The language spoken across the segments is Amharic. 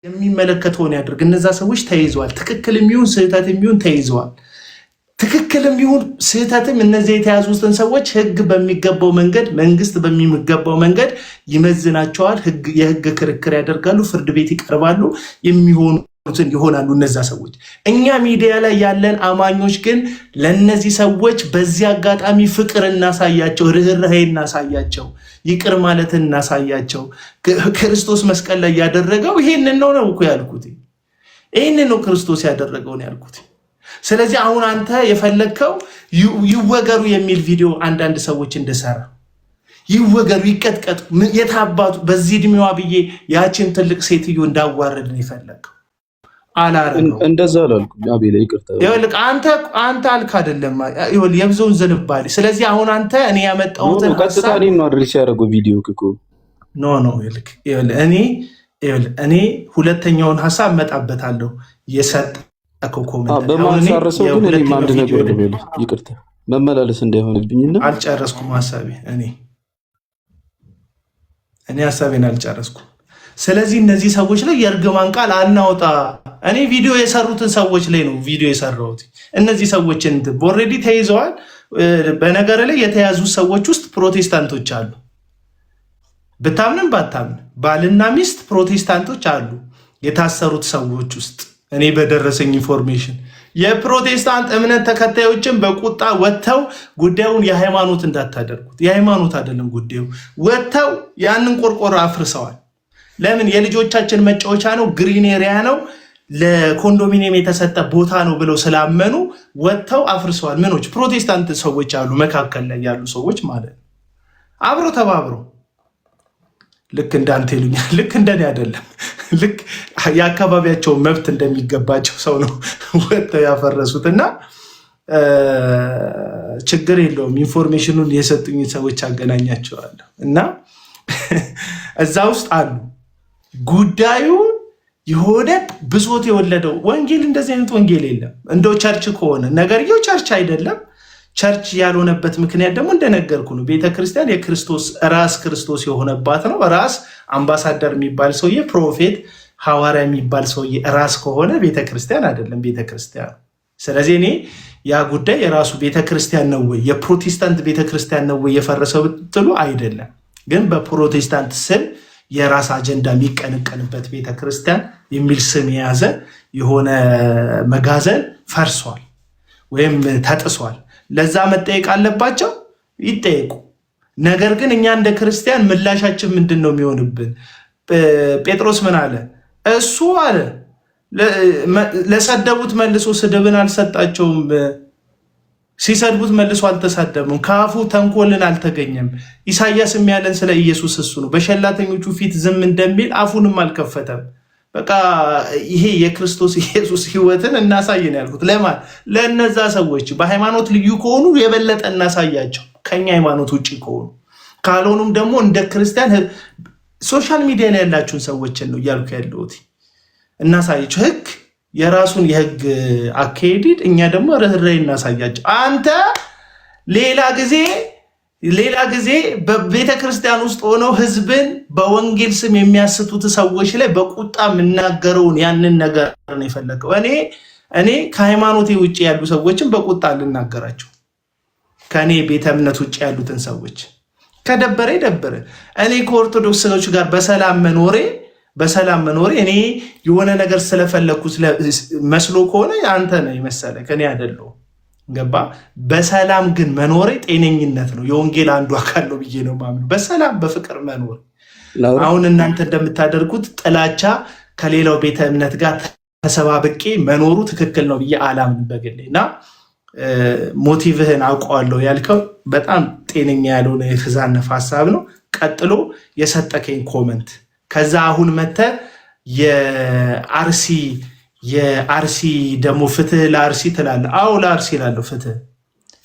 የሚመለከተውን ያድርግ። እነዛ ሰዎች ተይዘዋል። ትክክልም ይሁን ስህተትም ይሁን ተይዘዋል። ትክክልም ይሁን ስህተትም እነዚህ የተያዙትን ሰዎች ህግ በሚገባው መንገድ መንግስት በሚገባው መንገድ ይመዝናቸዋል። የህግ ክርክር ያደርጋሉ፣ ፍርድ ቤት ይቀርባሉ፣ የሚሆኑትን ይሆናሉ እነዛ ሰዎች። እኛ ሚዲያ ላይ ያለን አማኞች ግን ለነዚህ ሰዎች በዚህ አጋጣሚ ፍቅር እናሳያቸው፣ ርህራሄ እናሳያቸው፣ ይቅር ማለት እናሳያቸው። ክርስቶስ መስቀል ላይ ያደረገው ይሄንን ነው እኮ ያልኩት። ይሄንን ነው ክርስቶስ ያደረገው ነው ያልኩት። ስለዚህ አሁን አንተ የፈለግከው ይወገሩ የሚል ቪዲዮ አንዳንድ ሰዎች እንደሰራ ይወገሩ፣ ይቀጥቀጡ፣ የታባቱ በዚህ እድሜዋ ብዬ ያችን ትልቅ ሴትዮ እንዳዋረድ ነው የፈለግከው። አላረገው እንደዛ አላልኩም። አቤላ ይቅርታ። ይኸውልህ አንተ አልክ አይደለም የብዙውን ዝንባሌ። ስለዚህ አሁን አንተ እኔ ያመጣሁትን ቀጥታ እኔን ነው አድርሽ ያደረገው ቪዲዮ እኮ ኖ እኔ ሁለተኛውን ሀሳብ እመጣበታለሁ። የሰጠከው ኮሜንት በማሳረሰው ግን እኔም አንድ ነገር ልበልህ፣ ይቅርታ መመላለስ እንዳይሆንብኝና አልጨረስኩም ሀሳቤ እኔ ሀሳቤን አልጨረስኩም። ስለዚህ እነዚህ ሰዎች ላይ የእርግማን ቃል አናውጣ። እኔ ቪዲዮ የሰሩትን ሰዎች ላይ ነው ቪዲዮ የሰራሁት። እነዚህ ሰዎችን ኦልሬዲ ተይዘዋል። በነገር ላይ የተያዙ ሰዎች ውስጥ ፕሮቴስታንቶች አሉ። ብታምንም ባታምን ባልና ሚስት ፕሮቴስታንቶች አሉ የታሰሩት ሰዎች ውስጥ። እኔ በደረሰኝ ኢንፎርሜሽን የፕሮቴስታንት እምነት ተከታዮችን በቁጣ ወጥተው ጉዳዩን የሃይማኖት እንዳታደርጉት፣ የሃይማኖት አይደለም ጉዳዩ፣ ወጥተው ያንን ቆርቆሮ አፍርሰዋል። ለምን? የልጆቻችን መጫወቻ ነው፣ ግሪን ኤሪያ ነው፣ ለኮንዶሚኒየም የተሰጠ ቦታ ነው ብለው ስላመኑ ወጥተው አፍርሰዋል። ምኖች ፕሮቴስታንት ሰዎች አሉ፣ መካከል ላይ ያሉ ሰዎች ማለት ነው። አብሮ ተባብሮ ልክ እንዳንተ ይሉኛል፣ ልክ እንደኔ አይደለም፣ ልክ የአካባቢያቸውን መብት እንደሚገባቸው ሰው ነው ወጥተው ያፈረሱት። እና ችግር የለውም፣ ኢንፎርሜሽኑን የሰጡኝ ሰዎች አገናኛቸዋለሁ እና እዛ ውስጥ አሉ። ጉዳዩ የሆነ ብሶት የወለደው ወንጌል፣ እንደዚህ አይነት ወንጌል የለም። እንደው ቸርች ከሆነ ነገርየው ቸርች አይደለም። ቸርች ያልሆነበት ምክንያት ደግሞ እንደነገርኩ ነው። ቤተክርስቲያን የክርስቶስ ራስ ክርስቶስ የሆነባት ነው። ራስ አምባሳደር የሚባል ሰውዬ፣ ፕሮፌት ሐዋርያ የሚባል ሰውዬ ራስ ከሆነ ቤተክርስቲያን አይደለም ቤተክርስቲያን። ስለዚህ እኔ ያ ጉዳይ የራሱ ቤተክርስቲያን ነው ወይ የፕሮቴስታንት ቤተክርስቲያን ነው ወይ የፈረሰው ብትሉ አይደለም። ግን በፕሮቴስታንት ስም የራስ አጀንዳ የሚቀነቀንበት ቤተክርስቲያን የሚል ስም የያዘ የሆነ መጋዘን ፈርሷል ወይም ተጥሷል። ለዛ መጠየቅ አለባቸው፣ ይጠየቁ። ነገር ግን እኛ እንደ ክርስቲያን ምላሻችን ምንድን ነው የሚሆንብን? ጴጥሮስ ምን አለ? እሱ አለ ለሰደቡት መልሶ ስድብን አልሰጣቸውም፣ ሲሰድቡት መልሶ አልተሳደብም፣ ከአፉ ተንኮልን አልተገኘም። ኢሳያስም ያለን ስለ ኢየሱስ እሱ ነው። በሸላተኞቹ ፊት ዝም እንደሚል አፉንም አልከፈተም። በቃ ይሄ የክርስቶስ ኢየሱስ ህይወትን እናሳየን ያልኩት ለማን? ለነዛ ሰዎች በሃይማኖት ልዩ ከሆኑ የበለጠ እናሳያቸው፣ ከኛ ሃይማኖት ውጭ ከሆኑ። ካልሆኑም ደግሞ እንደ ክርስቲያን ሶሻል ሚዲያ ላይ ያላችሁን ሰዎችን ነው እያልኩ ያለሁት፣ እናሳያቸው። ህግ የራሱን የህግ አካሄድ፣ እኛ ደግሞ ርህራሄ እናሳያቸው። አንተ ሌላ ጊዜ በቤተ ክርስቲያን ውስጥ ሆነው ህዝብን በወንጌል ስም የሚያስቱት ሰዎች ላይ በቁጣ የምናገረውን ያንን ነገር ነው የፈለገው። እኔ ከሃይማኖቴ ውጭ ያሉ ሰዎችን በቁጣ ልናገራቸው፣ ከእኔ ቤተ እምነት ውጭ ያሉትን ሰዎች ከደበረ ደበረ። እኔ ከኦርቶዶክስ ሰዎች ጋር በሰላም መኖሬ እኔ የሆነ ነገር ስለፈለግኩ መስሎ ከሆነ አንተ ነው የመሰለ ከኔ አይደለሁም። ገባ? በሰላም ግን መኖሬ ጤነኝነት ነው፣ የወንጌል አንዱ አካል ነው ብዬ ነው ማምነው። በሰላም በፍቅር መኖር። አሁን እናንተ እንደምታደርጉት ጥላቻ ከሌላው ቤተ እምነት ጋር ተሰባብቄ መኖሩ ትክክል ነው ብዬ አላምን በግሌ። እና ሞቲቭህን አውቀዋለሁ ያልከው በጣም ጤነኛ ያልሆነ የተዛነፈ ሀሳብ ነው። ቀጥሎ የሰጠከኝ ኮመንት፣ ከዛ አሁን መተ የአርሲ ደግሞ ፍትህ ለአርሲ ትላለህ። አዎ ለአርሲ እላለሁ።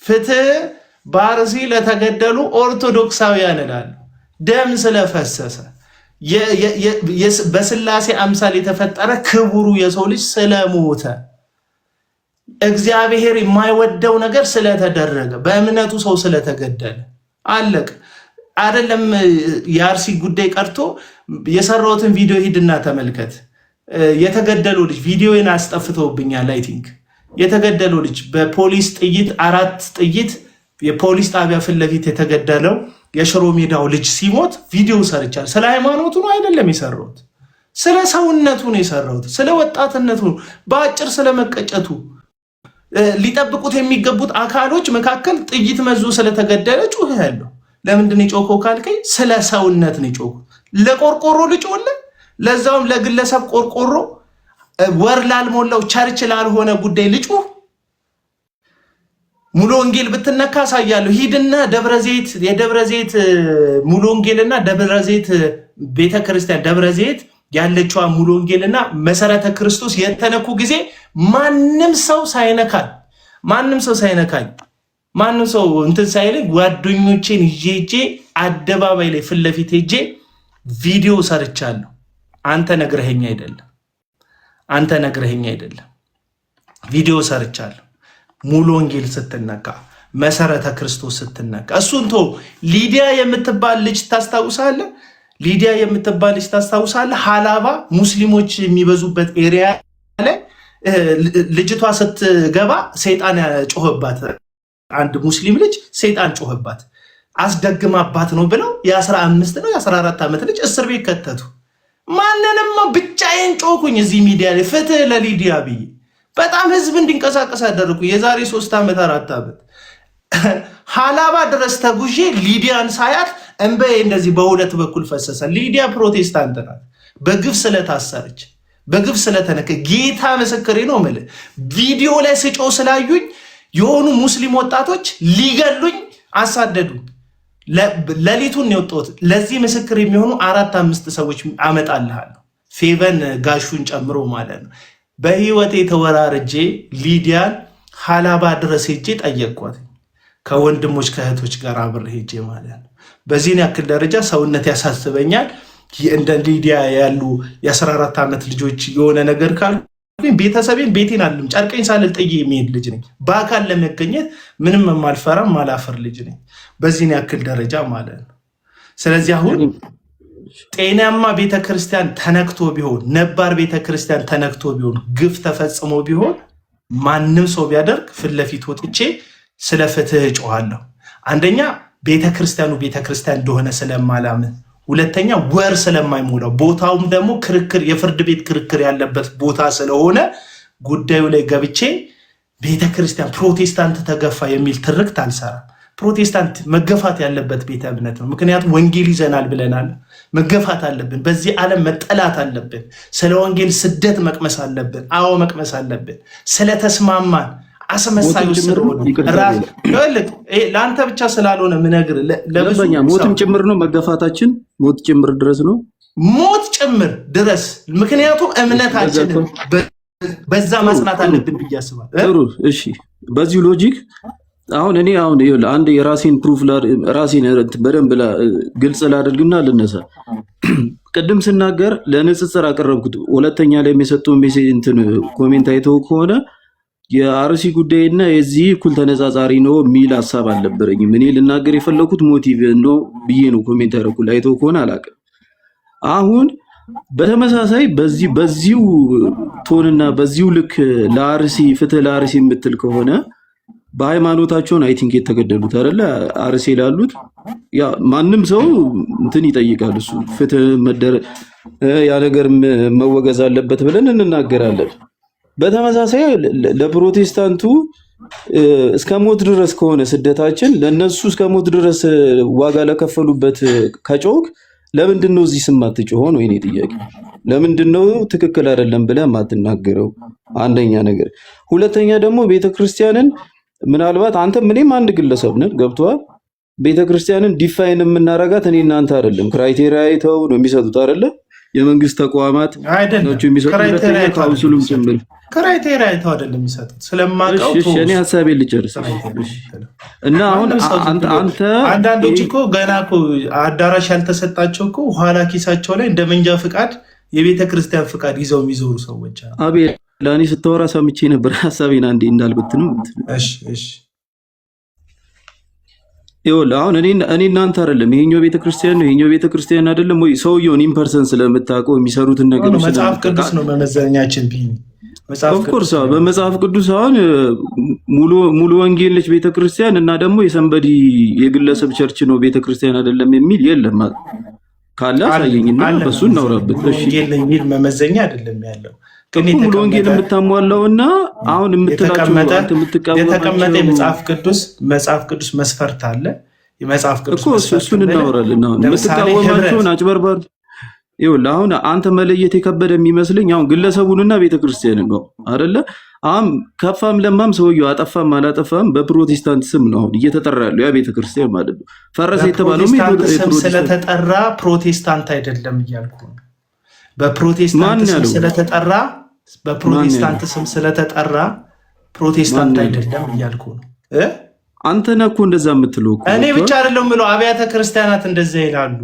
ፍትህ በአርሲ ለተገደሉ ኦርቶዶክሳውያን እላለሁ። ደም ስለፈሰሰ በስላሴ አምሳል የተፈጠረ ክቡሩ የሰው ልጅ ስለሞተ እግዚአብሔር የማይወደው ነገር ስለተደረገ በእምነቱ ሰው ስለተገደለ አለቅ አይደለም። የአርሲ ጉዳይ ቀርቶ የሰራሁትን ቪዲዮ ሂድና ተመልከት። የተገደለው ልጅ ቪዲዮን አስጠፍተውብኛል። አይ ቲንክ የተገደለው ልጅ በፖሊስ ጥይት 4 ጥይት የፖሊስ ጣቢያ ፊት ለፊት የተገደለው የሽሮ ሜዳው ልጅ ሲሞት ቪዲዮ ሰርቻለሁ። ስለ ሃይማኖቱ ነው አይደለም የሰራሁት፣ ስለ ሰውነቱ ነው የሰራሁት፣ ስለ ወጣትነቱ ነው፣ በአጭር ስለመቀጨቱ ሊጠብቁት የሚገቡት አካሎች መካከል ጥይት መዞ ስለተገደለ ጩህ ያለው። ለምንድን ነው የጮኸው ካልከኝ ስለ ሰውነት ነው የጮኸው። ለቆርቆሮ ልጮለ ለዛውም ለግለሰብ ቆርቆሮ ወር ላልሞላው ቸርች ላልሆነ ጉዳይ ልጩህ። ሙሉ ወንጌል ብትነካ ሳያለሁ። ሂድና ደብረዘይት የደብረዘይት ሙሉ ወንጌልና ደብረዘይት ቤተክርስቲያን ደብረዘይት ያለችዋ ሙሉ ወንጌልና መሰረተ ክርስቶስ የተነኩ ጊዜ ማንም ሰው ሳይነካኝ ማንም ሰው እንትን ሳይለኝ ጓደኞቼን ይዤ አደባባይ ላይ ፊት ለፊት ሄጄ ቪዲዮ ሰርቻለሁ። አንተ ነግረኸኝ አይደለም ቪዲዮ ሰርቻለሁ። ሙሉ ወንጌል ስትነካ መሰረተ ክርስቶስ ስትነካ እሱን ቶ ሊዲያ የምትባል ልጅ ታስታውሳለህ? ሀላባ ሙስሊሞች የሚበዙበት ኤሪያ ላይ ልጅቷ ስትገባ ሰይጣን ጮህባት። አንድ ሙስሊም ልጅ ሰይጣን ጮህባት አስደግማባት ነው ብለው የ15 ነው የ14 ዓመት ልጅ እስር ቤት ከተቱ። ማንንም ብቻዬን ጮኩኝ እዚህ ሚዲያ ላይ ፍትህ ለሊዲያ ብዬ በጣም ህዝብ እንዲንቀሳቀስ አደረኩ። የዛሬ 3 ዓመት 4 ዓመት ሀላባ ድረስ ተጉዤ ሊዲያን ሳያት እንበይ እንደዚህ በሁለት በኩል ፈሰሰ። ሊዲያ ፕሮቴስታንት ናት። በግፍ ስለታሰረች በግፍ ስለተነከ ጌታ ምስክሬ ነው የምልህ። ቪዲዮ ላይ ስጮ ስላዩኝ የሆኑ ሙስሊም ወጣቶች ሊገሉኝ አሳደዱኝ። ሌሊቱን ነው የወጣሁት። ለዚህ ምስክር የሚሆኑ 4-5 ሰዎች አመጣልሃለሁ፣ ፌቨን ጋሹን ጨምሮ ማለት ነው። በህይወቴ ተወራርጄ ሊዲያን ሀላባ ድረስ ሄጄ ጠየቅኳት፣ ከወንድሞች ከእህቶች ጋር አብሬ ሄጄ ማለት ነው። በዚህን ያክል ደረጃ ሰውነት ያሳስበኛል። እንደ ሊዲያ ያሉ የ14 ዓመት ልጆች የሆነ ነገር ካሉ ቤተሰቤን ቤቴን አልም ጨርቀኝ ሳልል ጥዬ የሚሄድ ልጅ ነኝ። በአካል ለመገኘት ምንም የማልፈራም ማላፈር ልጅ ነኝ። በዚህን ያክል ደረጃ ማለት ነው። ስለዚህ አሁን ጤናማ ቤተክርስቲያን ተነክቶ ቢሆን ነባር ቤተክርስቲያን ተነክቶ ቢሆን ግፍ ተፈጽሞ ቢሆን ማንም ሰው ቢያደርግ ፊት ለፊት ወጥቼ ስለ ፍትህ እጮሃለሁ። አንደኛ ቤተክርስቲያኑ ቤተክርስቲያን እንደሆነ ስለማላምን፣ ሁለተኛ ወር ስለማይሞላው፣ ቦታውም ደግሞ ክርክር የፍርድ ቤት ክርክር ያለበት ቦታ ስለሆነ ጉዳዩ ላይ ገብቼ ቤተክርስቲያን ፕሮቴስታንት ተገፋ የሚል ትርክት አልሰራም። ፕሮቴስታንት መገፋት ያለበት ቤተ እምነት ነው። ምክንያቱም ወንጌል ይዘናል ብለናል። መገፋት አለብን። በዚህ ዓለም መጠላት አለብን። ስለ ወንጌል ስደት መቅመስ አለብን። አዎ መቅመስ አለብን። ስለተስማማን አስመሳዮች ስለሆነ ለአንተ ብቻ ስላልሆነ ምነግር ለብዙኛ ሞትም ጭምር ነው መገፋታችን። ሞት ጭምር ድረስ ነው። ሞት ጭምር ድረስ ምክንያቱም እምነታችንን በዛ ማጽናት አለብን ብዬ አስባለሁ። ጥሩ እሺ። በዚህ ሎጂክ አሁን እኔ አንድ የራሴን ፕሩፍ ራሴን በደንብ ግልጽ ላደርግና ልነሳ። ቅድም ስናገር ለንጽጽር አቀረብኩት። ሁለተኛ ላይ የሚሰጠው ሜሴጅ እንትን ኮሜንት አይተው ከሆነ የአርሲ ጉዳይና የዚህ እኩል ተነጻጻሪ ነው የሚል ሐሳብ አልነበረኝም። እኔ ልናገር የፈለኩት ሞቲቭ ነው ብዬ ነው ኮሜንት ያደረኩት። አይተው ከሆነ አላውቅም። አሁን በተመሳሳይ በዚሁ ቶንና በዚሁ ልክ ለአርሲ ፍትህ ለአርሲ የምትል ከሆነ በሃይማኖታቸውን አይ ቲንክ የተገደሉት አይደለ አርሲ ላሉት ያ ማንም ሰው እንትን ይጠይቃል። እሱ ፍትህ ያ ነገር መወገዝ አለበት ብለን እንናገራለን። በተመሳሳይ ለፕሮቴስታንቱ እስከ ሞት ድረስ ከሆነ ስደታችን ለነሱ እስከ ሞት ድረስ ዋጋ ለከፈሉበት ከጮክ ለምንድን ነው እዚህ ስም አትጮህ ነው የኔ ጥያቄ። ለምንድን ነው ትክክል አይደለም ብለህ ማትናገረው? አንደኛ ነገር። ሁለተኛ ደግሞ ቤተክርስቲያንን ምናልባት አንተ ምንም አንድ ግለሰብ ነን ገብቷል። ቤተክርስቲያንን ዲፋይን የምናረጋት እኔ እናንተ አይደለም። ክራይቴሪያ አይተው ነው የሚሰጡት አይደለ? የመንግስት ተቋማት ናቸው የሚሰጡት። ሁለተኛ ካውንስሉም ጭምር ክራይቴሪያ አይተው አይደለም የሚሰጡት። ስለማውቀው እኔ ሐሳቤን ልጨርስ እና አሁን አንዳንዶች እኮ ገና እኮ አዳራሽ ያልተሰጣቸው እኮ ኋላ ኪሳቸው ላይ እንደ መንጃ ፍቃድ የቤተክርስቲያን ፍቃድ ይዘው የሚዞሩ ሰዎች አሉ። አቤል ለእኔ ስታወራ ሰምቼ ነበር። ሐሳቤን አንዴ እንዳልበትንም ይኸውልህ አሁን እኔ እናንተ አይደለም ይሄኛው ቤተክርስቲያን ነው ይሄኛው ቤተክርስቲያን አይደለም ወይ ሰውየውን ኢምፐርሰን ስለምታውቀው የሚሰሩትን ነገር መጽሐፍ ቅዱስ ነው መመዘኛችን ቢኒ ኦፍ ኮርስ በመጽሐፍ ቅዱስ አሁን ሙሉ ወንጌል ነች ቤተክርስቲያን እና ደግሞ የሰንበዲ የግለሰብ ቸርች ነው ቤተክርስቲያን አይደለም የሚል የለም ካለ አሳየኝና በሱ እናውራበት እሺ ወንጌል የሚል መመዘኛ አይደለም ያለው ግን ሙሉ ወንጌል የምታሟላውና አሁን የምትላቸው የተቀመጠ መጽሐፍ ቅዱስ መስፈርት አለ የመጽሐፍ ቅዱስ እሱን እናወራለን አሁን የምትቃወማቸውን አጭበርባር ይኸውልህ አሁን አንተ መለየት የከበደ የሚመስለኝ አሁን ግለሰቡንና ቤተክርስቲያንን ነው አይደለ አሁን ከፋም ለማም ሰውየው አጠፋም አላጠፋም በፕሮቴስታንት ስም ነው አሁን እየተጠራ ያለው ያ ቤተክርስቲያን ማለት ነው ፈረሰ የተባለው ስም ስለተጠራ ፕሮቴስታንት አይደለም እያልኩ ነው በፕሮቴስታንት ስም ስለተጠራ በፕሮቴስታንት ስም ስለተጠራ ፕሮቴስታንት አይደለም እያልኩ ነው አንተ ነህ እኮ እንደዛ የምትለው እኔ ብቻ አይደለም ምለው አብያተ ክርስቲያናት እንደዛ ይላሉ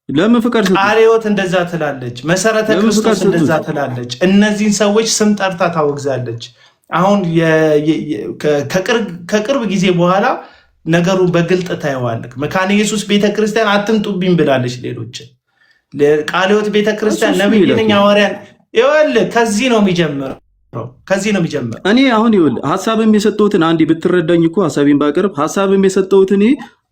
ለምን ፍቃድ ሰጠ አሪዮት እንደዛ ትላለች መሰረተ ክርስቶስ እንደዛ ትላለች እነዚህን ሰዎች ስም ጠርታ ታወግዛለች አሁን ከቅርብ ጊዜ በኋላ ነገሩን በግልጥ ታየዋለህ መካነ ኢየሱስ ቤተክርስቲያን አትምጡብኝ ብላለች ሌሎችን ቃልዮት ቤተክርስቲያን ነብይ ነኝ ሐዋርያን ይኸውልህ ከዚህ ነው የሚጀምረው እኔ አሁን ይኸውልህ ሐሳብም የሰጠሁትን አንዴ ብትረዳኝ እኮ ሐሳቤን ባቀርብ ሐሳብም የሰጠሁት እኔ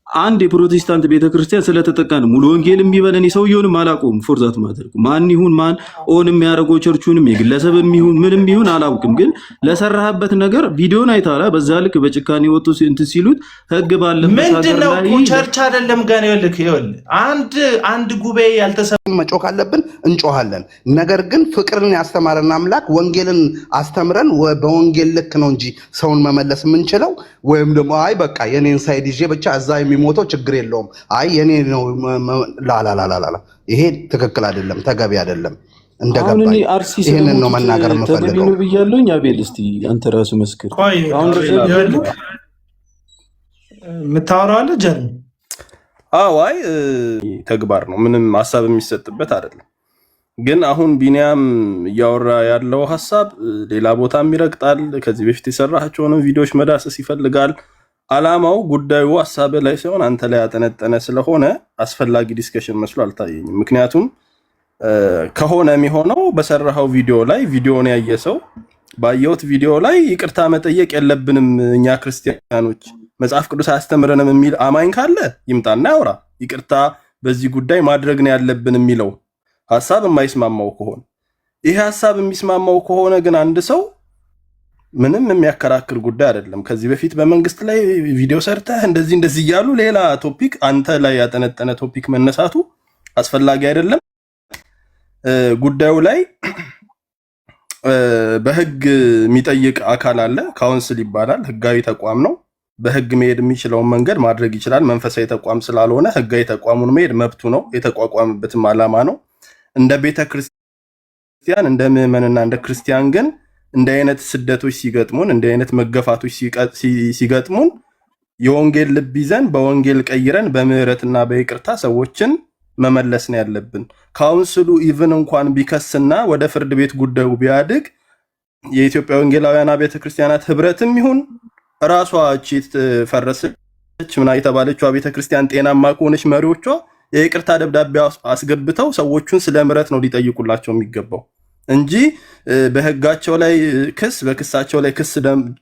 አንድ የፕሮቴስታንት ቤተክርስቲያን ስለተጠቃ ነው ሙሉ ወንጌል የሚበለን ሰውየውንም አላውቀውም ፎርዛት ማድረግ ማን ይሁን ማን ኦን የሚያደርገው ቸርቹንም የግለሰብ የሚሆን ምንም ይሁን አላውቅም ግን ለሰራህበት ነገር ቪዲዮን አይታላ በዛ ልክ በጭካኔ ወጡ እንትን ሲሉት ህግ ባለበት ሀገር ላይ ቸርች አይደለም ጋር ይኸውልህ አንድ ጉባኤ ያልተሰማ መጮህ ካለብን እንጮሃለን ነገር ግን ፍቅርን ያስተማረን አምላክ ወንጌልን አስተምረን በወንጌል ልክ ነው እንጂ ሰውን መመለስ የምንችለው ወይም ደግሞ አይ በቃ የኔን ሳይድ ይዤ ብቻ እዛ የሚሞተው ችግር የለውም አይ የኔ ነው ላላላላላ ይሄ ትክክል አይደለም ተገቢ አይደለም እንደገባኝ ይሄንን ነው መናገር የምፈልገው ተገቢ ነው ብያለሁኝ አቤል እስቲ አንተ ራሱ መስክር አሁን የምታወራው አለ ጀርም አይ ተግባር ነው ምንም ሐሳብ የሚሰጥበት አይደለም ግን አሁን ቢኒያም እያወራ ያለው ሐሳብ ሌላ ቦታም ይረግጣል ከዚህ በፊት የሰራሃቸውን ቪዲዮዎች መዳሰስ ይፈልጋል አላማው ጉዳዩ ሐሳብ ላይ ሳይሆን አንተ ላይ ያጠነጠነ ስለሆነ አስፈላጊ ዲስከሽን መስሎ አልታየኝም ምክንያቱም ከሆነ የሚሆነው በሰራው ቪዲዮ ላይ ቪዲዮውን ያየሰው ባየውት ቪዲዮ ላይ ይቅርታ መጠየቅ የለብንም እኛ ክርስቲያኖች መጽሐፍ ቅዱስ አስተምረንም የሚል አማኝ ካለ ይምጣና ያወራ ይቅርታ በዚህ ጉዳይ ማድረግ ነው ያለብን የሚለው ሐሳብ የማይስማማው ከሆነ ይሄ ሐሳብ የሚስማማው ከሆነ ግን አንድ ሰው ምንም የሚያከራክር ጉዳይ አይደለም ከዚህ በፊት በመንግስት ላይ ቪዲዮ ሰርተህ እንደዚህ እያሉ ሌላ ቶፒክ አንተ ላይ ያጠነጠነ ቶፒክ መነሳቱ አስፈላጊ አይደለም ጉዳዩ ላይ በህግ የሚጠይቅ አካል አለ ካውንስል ይባላል ህጋዊ ተቋም ነው በህግ መሄድ የሚችለውን መንገድ ማድረግ ይችላል መንፈሳዊ ተቋም ስላልሆነ ህጋዊ ተቋሙን መሄድ መብቱ ነው የተቋቋመበትም ዓላማ ነው እንደ ቤተክርስቲያን እንደ ምዕመንና እንደ ክርስቲያን ግን እንደ አይነት ስደቶች ሲገጥሙን እንደ አይነት መገፋቶች ሲገጥሙን የወንጌል ልብ ይዘን በወንጌል ቀይረን በምህረትና በይቅርታ ሰዎችን መመለስ ነው ያለብን ካውንስሉ ኢቭን እንኳን ቢከስና ወደ ፍርድ ቤት ጉዳዩ ቢያድግ የኢትዮጵያ ወንጌላውያን አብያተ ክርስቲያናት ህብረትም ይሁን ራሷ እቺት ፈረሰች ምና የተባለችው አብያተ ክርስቲያን ጤናማ ከሆነች መሪዎቿ የይቅርታ ደብዳቤ አስገብተው ሰዎቹን ስለ ምህረት ነው ሊጠይቁላቸው የሚገባው እንጂ በህጋቸው ላይ በክሳቸው ላይ ክስ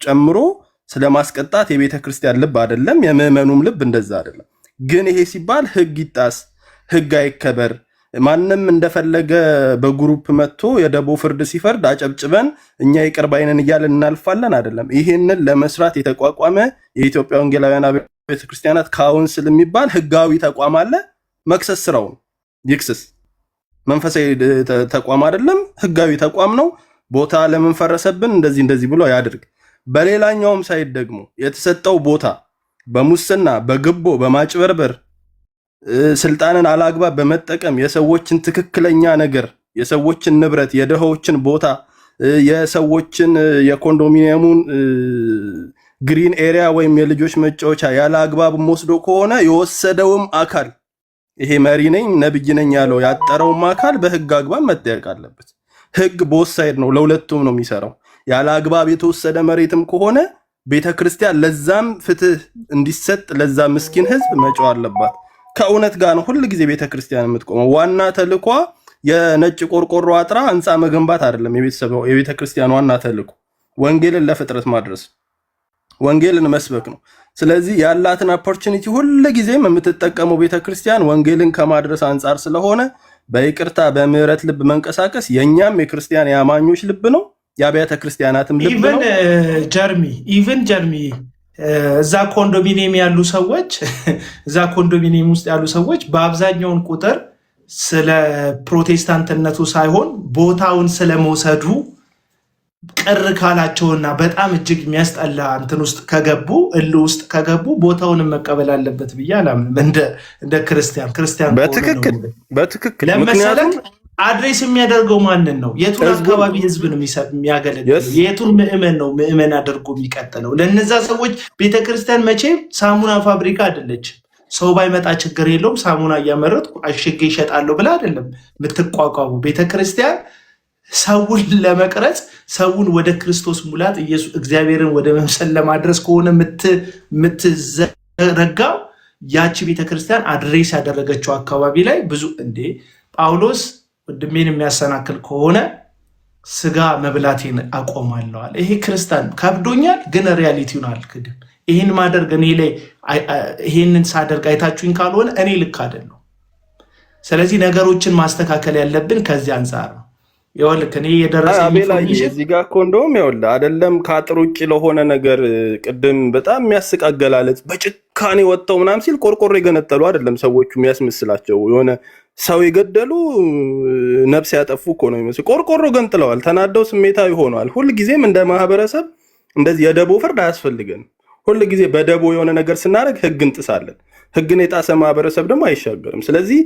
ጨምሮ ስለማስቀጣት የቤተ ክርስቲያን ልብ አይደለም የምዕመኑም ልብ እንደዛ አይደለም ግን ይሄ ሲባል ህግ ይጣስ ህግ አይከበር ማንንም እንደፈለገ በግሩፕ መጥቶ የደቦ ፍርድ ሲፈርድ አጨብጭበን እኛ ይቅር ባይነን እያልን እናልፋለን አይደለም ይሄንን ለመስራት የተቋቋመ የኢትዮጵያ ወንጌላውያን አብያተ ክርስቲያናት ካውንስል የሚባል ህጋዊ ተቋም አለ መክሰስ ስራው ይክሰስ መንፈሳዊ ተቋም አይደለም ህጋዊ ተቋም ነው ቦታ ለምን ፈረሰብን እንደዚህ ብሎ ያድርግ በሌላኛውም ሳይድ ደግሞ የተሰጠው ቦታ በሙስና በግቦ በማጭበርበር ስልጣንን አላግባብ በመጠቀም የሰዎችን ትክክለኛ ነገር የሰዎችን ንብረት የደሃዎችን ቦታ የሰዎችን የኮንዶሚኒየሙን ግሪን ኤሪያ ወይም የልጆች መጫወቻ ያለ አግባብ ወስዶ ከሆነ የወሰደውም አካል ይሄ መሪ ነኝ ነብይ ነኝ ያለው ያጠረውም አካል በህግ አግባብ መጠየቅ አለበት ህግ ቦት ሳይድ ነው ለሁለቱም ነው የሚሰራው ያለ አግባብ የተወሰደ መሬትም ከሆነ ቤተክርስቲያን ለዛም ፍትህ እንዲሰጥ ለዛ ምስኪን ህዝብ መጮህ አለባት። ከእውነት ጋር ነው ሁሉ ጊዜ ቤተክርስቲያን የምትቆመው። ዋና ተልኳ የነጭ ቆርቆሮ አጥራ ህንፃ መገንባት አይደለም። የቤተክርስቲያን ዋና ተልኮ ወንጌልን ለፍጥረት ማድረስ፣ ወንጌልን መስበክ ነው። ስለዚህ ያላትን ኦፖርቹኒቲ ሁሉ ጊዜም የምትጠቀመው ቤተክርስቲያን ወንጌልን ከማድረስ አንጻር ስለሆነ በይቅርታ በምህረት ልብ መንቀሳቀስ የኛም የክርስቲያን የአማኞች ልብ ነው፣ የአብያተ ክርስቲያናትም ልብ ነው። ኢቨን ጀርሚ እዛ ኮንዶሚኒየም ያሉ ሰዎች እዛ ኮንዶሚኒየም ውስጥ ያሉ ሰዎች በአብዛኛውን ቁጥር ስለ ፕሮቴስታንትነቱ ሳይሆን ቦታውን ስለመውሰዱ ቅር ካላቸውና በጣም እጅግ የሚያስጠላ እንትን ውስጥ ከገቡ ውስጥ ከገቡ ቦታውን መቀበል አለበት ብዬ አላምንም። እንደ ክርስቲያን በትክክል ለመሰለህ አድሬስ የሚያደርገው ማንን ነው? የቱን አካባቢ ህዝብ ነው የሚያገለግለው? የቱን ምዕመን ነው ምዕመን አድርጎ የሚቀጥለው? ለነዛ ሰዎች ቤተክርስቲያን መቼም ሳሙና ፋብሪካ አይደለችም። ሰው ባይመጣ ችግር የለውም ሳሙና እያመረጥኩ አሽጌ ይሸጣለሁ ብላ አይደለም የምትቋቋሙ። ቤተክርስቲያን ሰውን ለመቅረጽ ሰውን ወደ ክርስቶስ ሙላት ኢየሱስ እግዚአብሔርን ወደ መምሰል ለማድረስ ከሆነ የምትዘረጋው ያቺ ቤተክርስቲያን አድሬስ ያደረገችው አካባቢ ላይ ብዙ እንዴ ጳውሎስ ወንድሜን የሚያሰናክል ከሆነ ስጋ መብላቴን አቆማለዋል። ይሄ ክርስቲያን ከብዶኛል፣ ግን ሪያሊቲውን አልክድም። ይህን ማደርግ እኔ ላይ ይህንን ሳደርግ አይታችሁኝ ካልሆነ እኔ ልክ አይደለሁ። ስለዚህ ነገሮችን ማስተካከል ያለብን ከዚህ አንጻር ነው። ይኸውልህ እኔ የደረሰኝ እዚህ ጋር እኮ እንደውም ይኸውልህ አይደለም ከአጥር ውጭ ለሆነ ነገር ቅድም በጣም የሚያስቅ አገላለጽ በጭካኔ ወጥተው ምናምን ሲል ቆርቆሮ የገነጠሉ አይደለም ሰዎቹ የሚያስመስላቸው የሆነ ሰው የገደሉ ነፍስ ያጠፉ እኮ ነው የሚመስል። ቆርቆሮ ገንጥለዋል፣ ተናደው ስሜታዊ ሆነዋል። ሁልጊዜም እንደ ማህበረሰብ እንደዚህ የደቦ ፍርድ አያስፈልገንም። ሁልጊዜ በደቦ የሆነ ነገር ስናደርግ ህግ እንጥሳለን። ህግን የጣሰ ማህበረሰብ ደግሞ አይሻገርም። ስለዚህ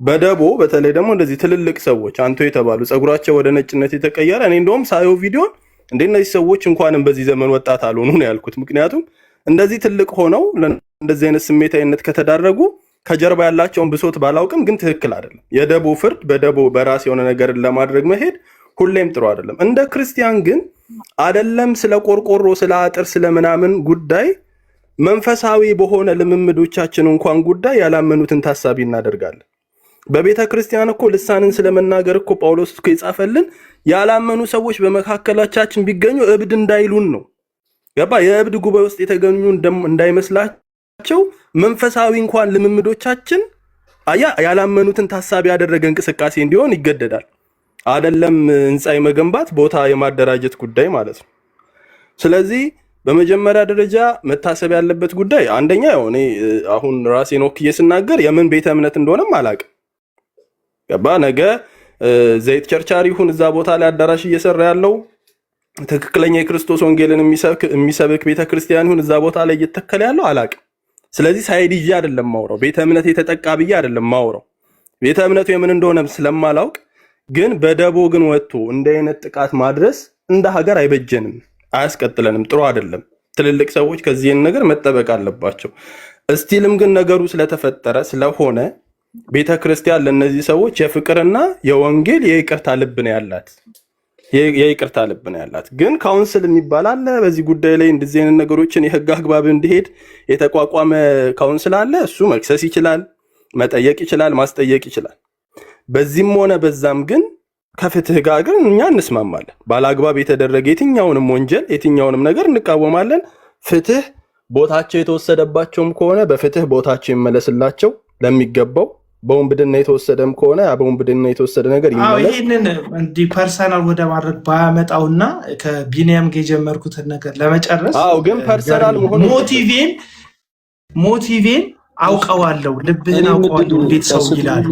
በደቦ በተለይ ደግሞ እንደዚህ ትልልቅ ሰዎች አንተ የተባሉ ጸጉራቸው ወደ ነጭነት የተቀየረ እኔ እንደውም ሳየው ቪዲዮን እንደ እነዚህ ሰዎች እንኳንም በዚህ ዘመን ወጣት አልሆኑ ነው ያልኩት። ምክንያቱም እንደዚህ ትልቅ ሆነው እንደዚህ አይነት ስሜታዊነት ከተዳረጉ ከጀርባ ያላቸውን ብሶት ባላውቅም ግን ትክክል አይደለም። የደቦ ፍርድ በደቦ በራስ የሆነ ነገርን ለማድረግ መሄድ ሁሌም ጥሩ አይደለም። እንደ ክርስቲያን ግን አይደለም ስለ ቆርቆሮ ስለ አጥር ስለ ምናምን ጉዳይ መንፈሳዊ በሆነ ልምምዶቻችን እንኳን ጉዳይ ያላመኑትን ታሳቢ እናደርጋለን። በቤተ ክርስቲያን እኮ ልሳንን ስለመናገር እኮ ጳውሎስ እኮ የጻፈልን ያላመኑ ሰዎች በመካከላችን ቢገኙ እብድ እንዳይሉን ነው። ገባ? የእብድ ጉባኤ ውስጥ የተገኙ እንዳይመስላቸው መንፈሳዊ እንኳን ልምምዶቻችን ያላመኑትን ታሳቢ ያደረገ እንቅስቃሴ እንዲሆን ይገደዳል። አይደለም ህንጻ የመገንባት ቦታ የማደራጀት ጉዳይ ማለት ነው። ስለዚህ በመጀመሪያ ደረጃ መታሰብ ያለበት ጉዳይ አንደኛ እኔ አሁን ራሴን ወክዬ ስናገር የምን ቤተ እምነት እንደሆነም አላውቅም። ገባ? ነገ ዘይት ቸርቻሪ ይሁን እዛ ቦታ ላይ አዳራሽ እየሰራ ያለው ትክክለኛ የክርስቶስ ወንጌልን የሚሰብክ ቤተክርስቲያን ይሁን እዛ ቦታ ላይ እየተከለ ያለው አላውቅም። ስለዚህ ሳይድ ይዤ አይደለም ማውራው፣ ቤተ እምነት የተጠቃ ብዬ አይደለም ማውራው። ቤተ እምነቱ የምን እንደሆነም ስለማላውቅ ግን በደቦ ግን ወጥቶ እንደ አይነት ጥቃት ማድረስ እንደ ሀገር አይበጀንም፣ አያስቀጥለንም፣ ጥሩ አይደለም። ትልልቅ ሰዎች ከዚህ ነገር መጠበቅ አለባቸው። እስቲልም ግን ነገሩ ስለተፈጠረ ስለሆነ ቤተክርስቲያን ለነዚህ ሰዎች የፍቅርና የወንጌል የይቅርታ ልብ ነው ያላት፣ የይቅርታ ልብ ነው ያላት። ግን ካውንስል የሚባል አለ በዚህ ጉዳይ ላይ እንደዚህ አይነት ነገሮችን የህግ አግባብ እንዲሄድ የተቋቋመ ካውንስል አለ። እሱ መክሰስ ይችላል፣ መጠየቅ ይችላል፣ ማስጠየቅ ይችላል። በዚህም ሆነ በዛም ግን ከፍትህ ጋር ግን እኛ እንስማማለን። ባላግባብ የተደረገ የትኛውንም ወንጀል የትኛውንም ነገር እንቃወማለን። ፍትህ ቦታቸው የተወሰደባቸውም ከሆነ በፍትህ ቦታቸው ይመለስላቸው ለሚገባው። በወንብድና የተወሰደም ከሆነ በወንብድና የተወሰደ ነገር ይመለስ። ይሄንን እንዲህ ፐርሰናል ወደ ማድረግ ባያመጣውና ከቢኒያም ጋር የጀመርኩትን ነገር ለመጨረስ ግን ፐርሰናል መሆኑ ሞቲቬን አውቀዋለሁ፣ ልብህን አውቀዋለሁ። እንዴት ሰው ይላል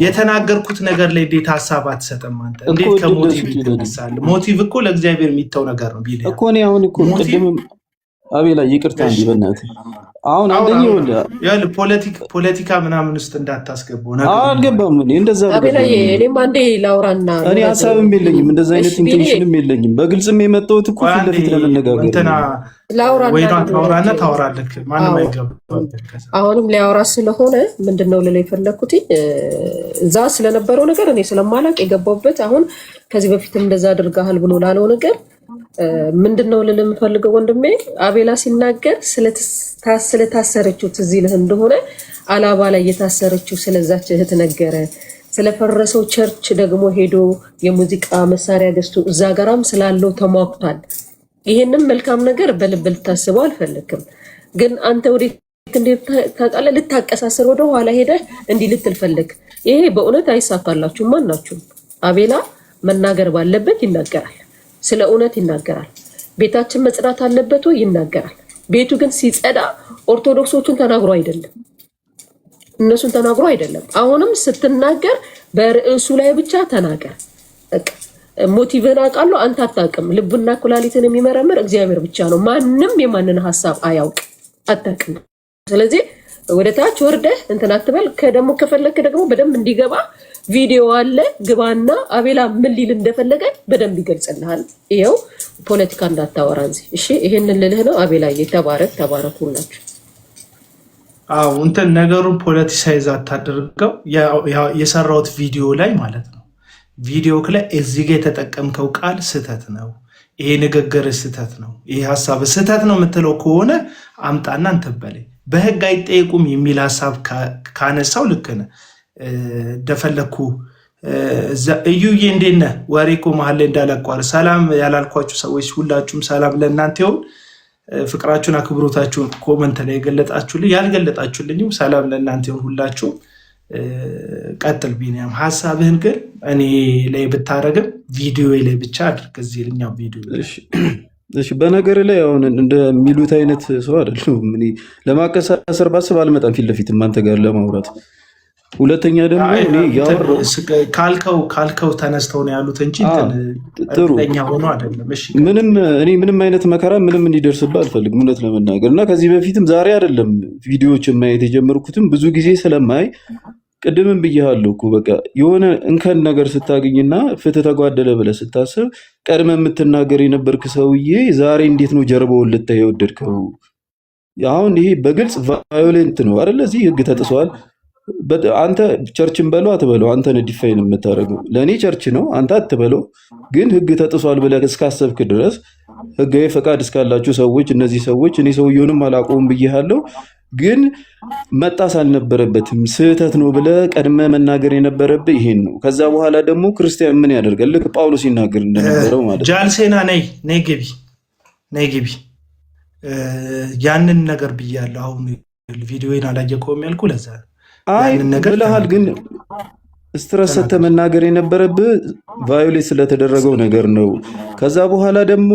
የተናገርኩት ነገር ላይ እንዴት ሀሳብ አትሰጥም አንተ? እንዴት ከሞቲቭ ትነሳለህ? ሞቲቭ እኮ ለእግዚአብሔር የሚተው ነገር ነው ቢል እኮ ነው። አሁን እኮ ቅድም አቤላ ይቅርታ እንዲ በእናትህ አሁን አንደኛው ያለ ፖለቲካ ምናምን ውስጥ እንዳታስገባው ነገር አልገባም። እኔ እንደዛ አቤላ እኔም አንዴ ላውራና እኔ ሀሳብም የለኝም እንደዛ አይነት ኢንቴንሽንም የለኝም። በግልጽም የመጣሁት እኮ ፊት ለፊት ለመነጋገር እንትና ላውራና ታወራለህ ማንም አይገባም። አሁንም ሊያወራ ስለሆነ ምንድነው ልለው የፈለኩት እዛ ስለነበረው ነገር እኔ ስለማላቅ የገባውበት አሁን ከዚህ በፊትም እንደዛ አድርጋሃል ብሎ ላለው ነገር ምንድነው ልል የምፈልገው ወንድሜ አቤላ ሲናገር ስለታሰረችው ትዝ ይልህ እንደሆነ አላባ ላይ የታሰረችው ስለዛች እህት ነገረ። ስለፈረሰው ቸርች ደግሞ ሄዶ የሙዚቃ መሳሪያ ገዝቶ እዛ ጋራም ስላለው ተሟግቷል። ይሄንም መልካም ነገር በልብ ልታስበው አልፈልግም። ግን አንተ ወዴት ታውቃለህ? ልታቀሳሰር ወደ ኋላ ሄደህ እንዲህ ልትል ፈልግ። ይሄ በእውነት አይሳካላችሁም ማናችሁም። አቤላ መናገር ባለበት ይናገራል፣ ስለ እውነት ይናገራል። ቤታችን መጽዳት አለበት ይናገራል። ቤቱ ግን ሲጸዳ ኦርቶዶክሶቹን ተናግሮ አይደለም፣ እነሱን ተናግሮ አይደለም። አሁንም ስትናገር በርዕሱ ላይ ብቻ ተናገር። ሞቲቭን አውቃለሁ፣ አንተ አታውቅም። ልብና ኩላሊትን የሚመረምር እግዚአብሔር ብቻ ነው። ማንም የማንን ሀሳብ አያውቅ፣ አታውቅም። ስለዚህ ወደ ታች ወርደህ እንትን አትበል። ደግሞ ከፈለክ ደግሞ በደንብ እንዲገባ ቪዲዮ አለ፣ ግባና አቤላ ምን ሊል እንደፈለገ በደንብ ይገልጽልሃል። ይኸው ፖለቲካ እንዳታወራ እንጂ። እሺ ይሄንን ልልህ ነው። አቤላ ተባረኩላችሁ። አዎ እንትን ነገሩን ፖለቲሳይዝ አታደርገው። የሰራሁት ቪዲዮ ላይ ማለት ነው። ቪዲዮ ላይ እዚህ ጋር የተጠቀምከው ቃል ስህተት ነው፣ ይሄ ንግግር ስህተት ነው፣ ይሄ ሀሳብ ስህተት ነው የምትለው ከሆነ አምጣና እንትን በለኝ። በህግ አይጠየቁም የሚል ሀሳብ ካነሳው ልክ ነህ። እንደፈለግኩ እዩዬ እንዴት ነህ? ወሬ እኮ መሀል ላይ እንዳላቋር ሰላም ያላልኳችሁ ሰዎች ሁላችሁም ሰላም ለእናንተ ይሁን። ፍቅራችሁን አክብሮታችሁን ኮመንት ላይ የገለጣችሁልኝ ያልገለጣችሁልኝም ሰላም ለእናንተ ይሁን ሁላችሁም። ቀጥል ቢኒያም፣ ሀሳብህን ግን እኔ ላይ ብታረግም ቪዲዮ ላይ ብቻ አድርግ። እዚህ ልኛው ቪዲዮ እሺ። በነገር ላይ አሁን እንደሚሉት አይነት ሰው አይደለም። እኔ ለማቀሳሰር ባስብ አልመጣም ፊት ለፊት አንተ ጋር ለማውራት። ሁለተኛ ደግሞ እኔ ያወራው ካልከው ተነስተው ነው ያሉት እንጂ ጥሩኛ ሆኖ አይደለም። እሺ ምንም አይነት መከራ ምንም እንዲደርስብህ አልፈልግም እውነት ለመናገር እና ከዚህ በፊትም ዛሬ አይደለም ቪዲዮዎችን ማየት የጀመርኩትም ብዙ ጊዜ ስለማይ ቅድምም ብያለሁ እኮ በቃ የሆነ እንከን ነገር ስታገኝና ፍትህ ተጓደለ ብለህ ስታስብ ቀድመህ የምትናገር የነበርክ ሰውዬ ዛሬ እንዴት ነው ጀርባውን ልታይ የወደድከው? አሁን ይሄ በግልጽ ቫዮሌንት ነው አይደለ? እዚህ ህግ ተጥሷል። አንተ ቸርችን በለው አትበለው፣ አንተን ዲፋይን የምታደርገው ለእኔ ቸርች ነው አንተ አትበለው። ግን ህግ ተጥሷል ብለህ እስካሰብክ ድረስ ህጋዊ ፈቃድ እስካላችሁ ሰዎች እነዚህ ሰዎች እኔ ሰውየውንም አላውቀውም ብያለሁ፣ ግን መጣስ አልነበረበትም ስህተት ነው ብለህ ቀድመህ መናገር የነበረብህ ይሄን ነው። ከዛ በኋላ ደግሞ ክርስቲያን ምን ያደርጋል? ልክ ጳውሎስ ሲናገር እንደነበረው ማለት ነው። ጃልሴና ነይ ግቢ ያንን ነገር ብያለሁ። አሁን ቪዲዮን አላየከውም ያልኩ ለዛ አይ ብለሃል፣ ግን ስትረስ ሰተህ መናገር የነበረብህ ቫዮሌት ስለተደረገው ነገር ነው። ከዛ በኋላ ደግሞ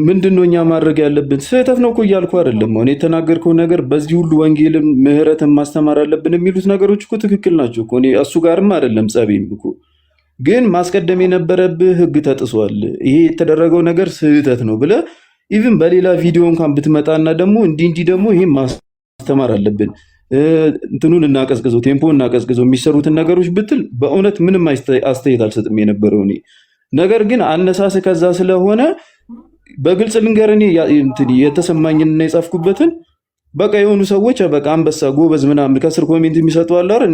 ምንድነው እኛ ማድረግ ያለብን? ስህተት ነው እኮ እያልኩ አይደለም። አሁን የተናገርከው ነገር በዚህ ሁሉ ወንጌልን ምህረትን ማስተማር አለብን የሚሉት ነገሮች እኮ ትክክል ናቸው እኮ። እኔ እሱ ጋርም አይደለም ጸቤም እኮ፣ ግን ማስቀደም የነበረብህ ህግ ተጥሷል፣ ይሄ የተደረገው ነገር ስህተት ነው ብለህ ኢቭን በሌላ ቪዲዮ እንኳን ብትመጣና ደግሞ እንዲህ ደግሞ ይሄ ማስተማር አለብን እንትኑን እናቀዝቅዘው፣ ቴምፖን እናቀዝቅዘው የሚሰሩትን ነገሮች ብትል በእውነት ምንም አስተያየት አልሰጥም የነበረው እኔ። ነገር ግን አነሳስ ከዛ ስለሆነ በግልጽ ልንገር፣ እኔ የተሰማኝንና የጻፍኩበትን በቃ የሆኑ ሰዎች በቃ አንበሳ ጎበዝ ምናምን ከስር ኮሜንት የሚሰጡ አለ አይደል?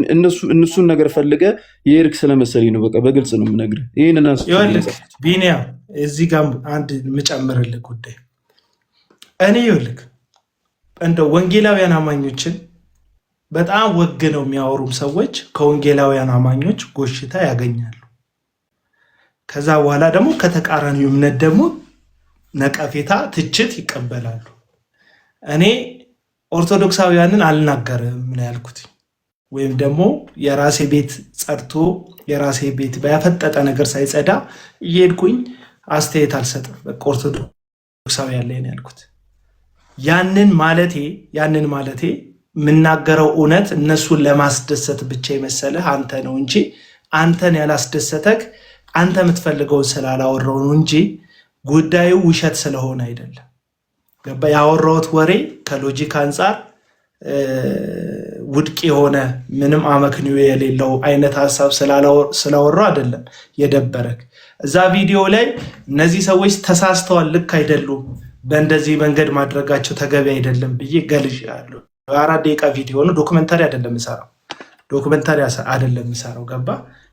እነሱን ነገር ፈልገ የኤርክ ስለመሰለኝ ነው። በቃ በግልጽ ነው የምነግርህ። ይሄንን ቢኒያም እዚህ ጋር አንድ የምጨምርልህ ጉዳይ እኔ ይኸውልህ እንደው ወንጌላውያን አማኞችን በጣም ወግነው የሚያወሩም ሰዎች ከወንጌላውያን አማኞች ጎሽታ ያገኛሉ። ከዛ በኋላ ደግሞ ከተቃራኒው እምነት ደግሞ ነቀፌታ፣ ትችት ይቀበላሉ። እኔ ኦርቶዶክሳውያንን አልናገርም ምን ያልኩት፣ ወይም ደግሞ የራሴ ቤት ጸድቶ የራሴ ቤት በያፈጠጠ ነገር ሳይጸዳ እየሄድኩኝ አስተያየት አልሰጥም። በቃ ኦርቶዶክሳውያን ላይ ነው ያልኩት። ያንን ማለቴ የምናገረው እውነት እነሱን ለማስደሰት ብቻ የመሰለህ አንተ ነው እንጂ አንተን ያላስደሰተክ አንተ የምትፈልገውን ስላላወራው ነው እንጂ ጉዳዩ ውሸት ስለሆነ አይደለም። ገባ? ያወራሁት ወሬ ከሎጂክ አንጻር ውድቅ የሆነ ምንም አመክንዮ የሌለው አይነት ሀሳብ ስላወራው አይደለም የደበረክ። እዛ ቪዲዮ ላይ እነዚህ ሰዎች ተሳስተዋል፣ ልክ አይደሉም፣ በእንደዚህ መንገድ ማድረጋቸው ተገቢ አይደለም ብዬ ገልጫለሁ። 4 ደቂቃ ቪዲዮ ነው፣ ዶክመንታሪ አይደለም የምሰራው። ገባ?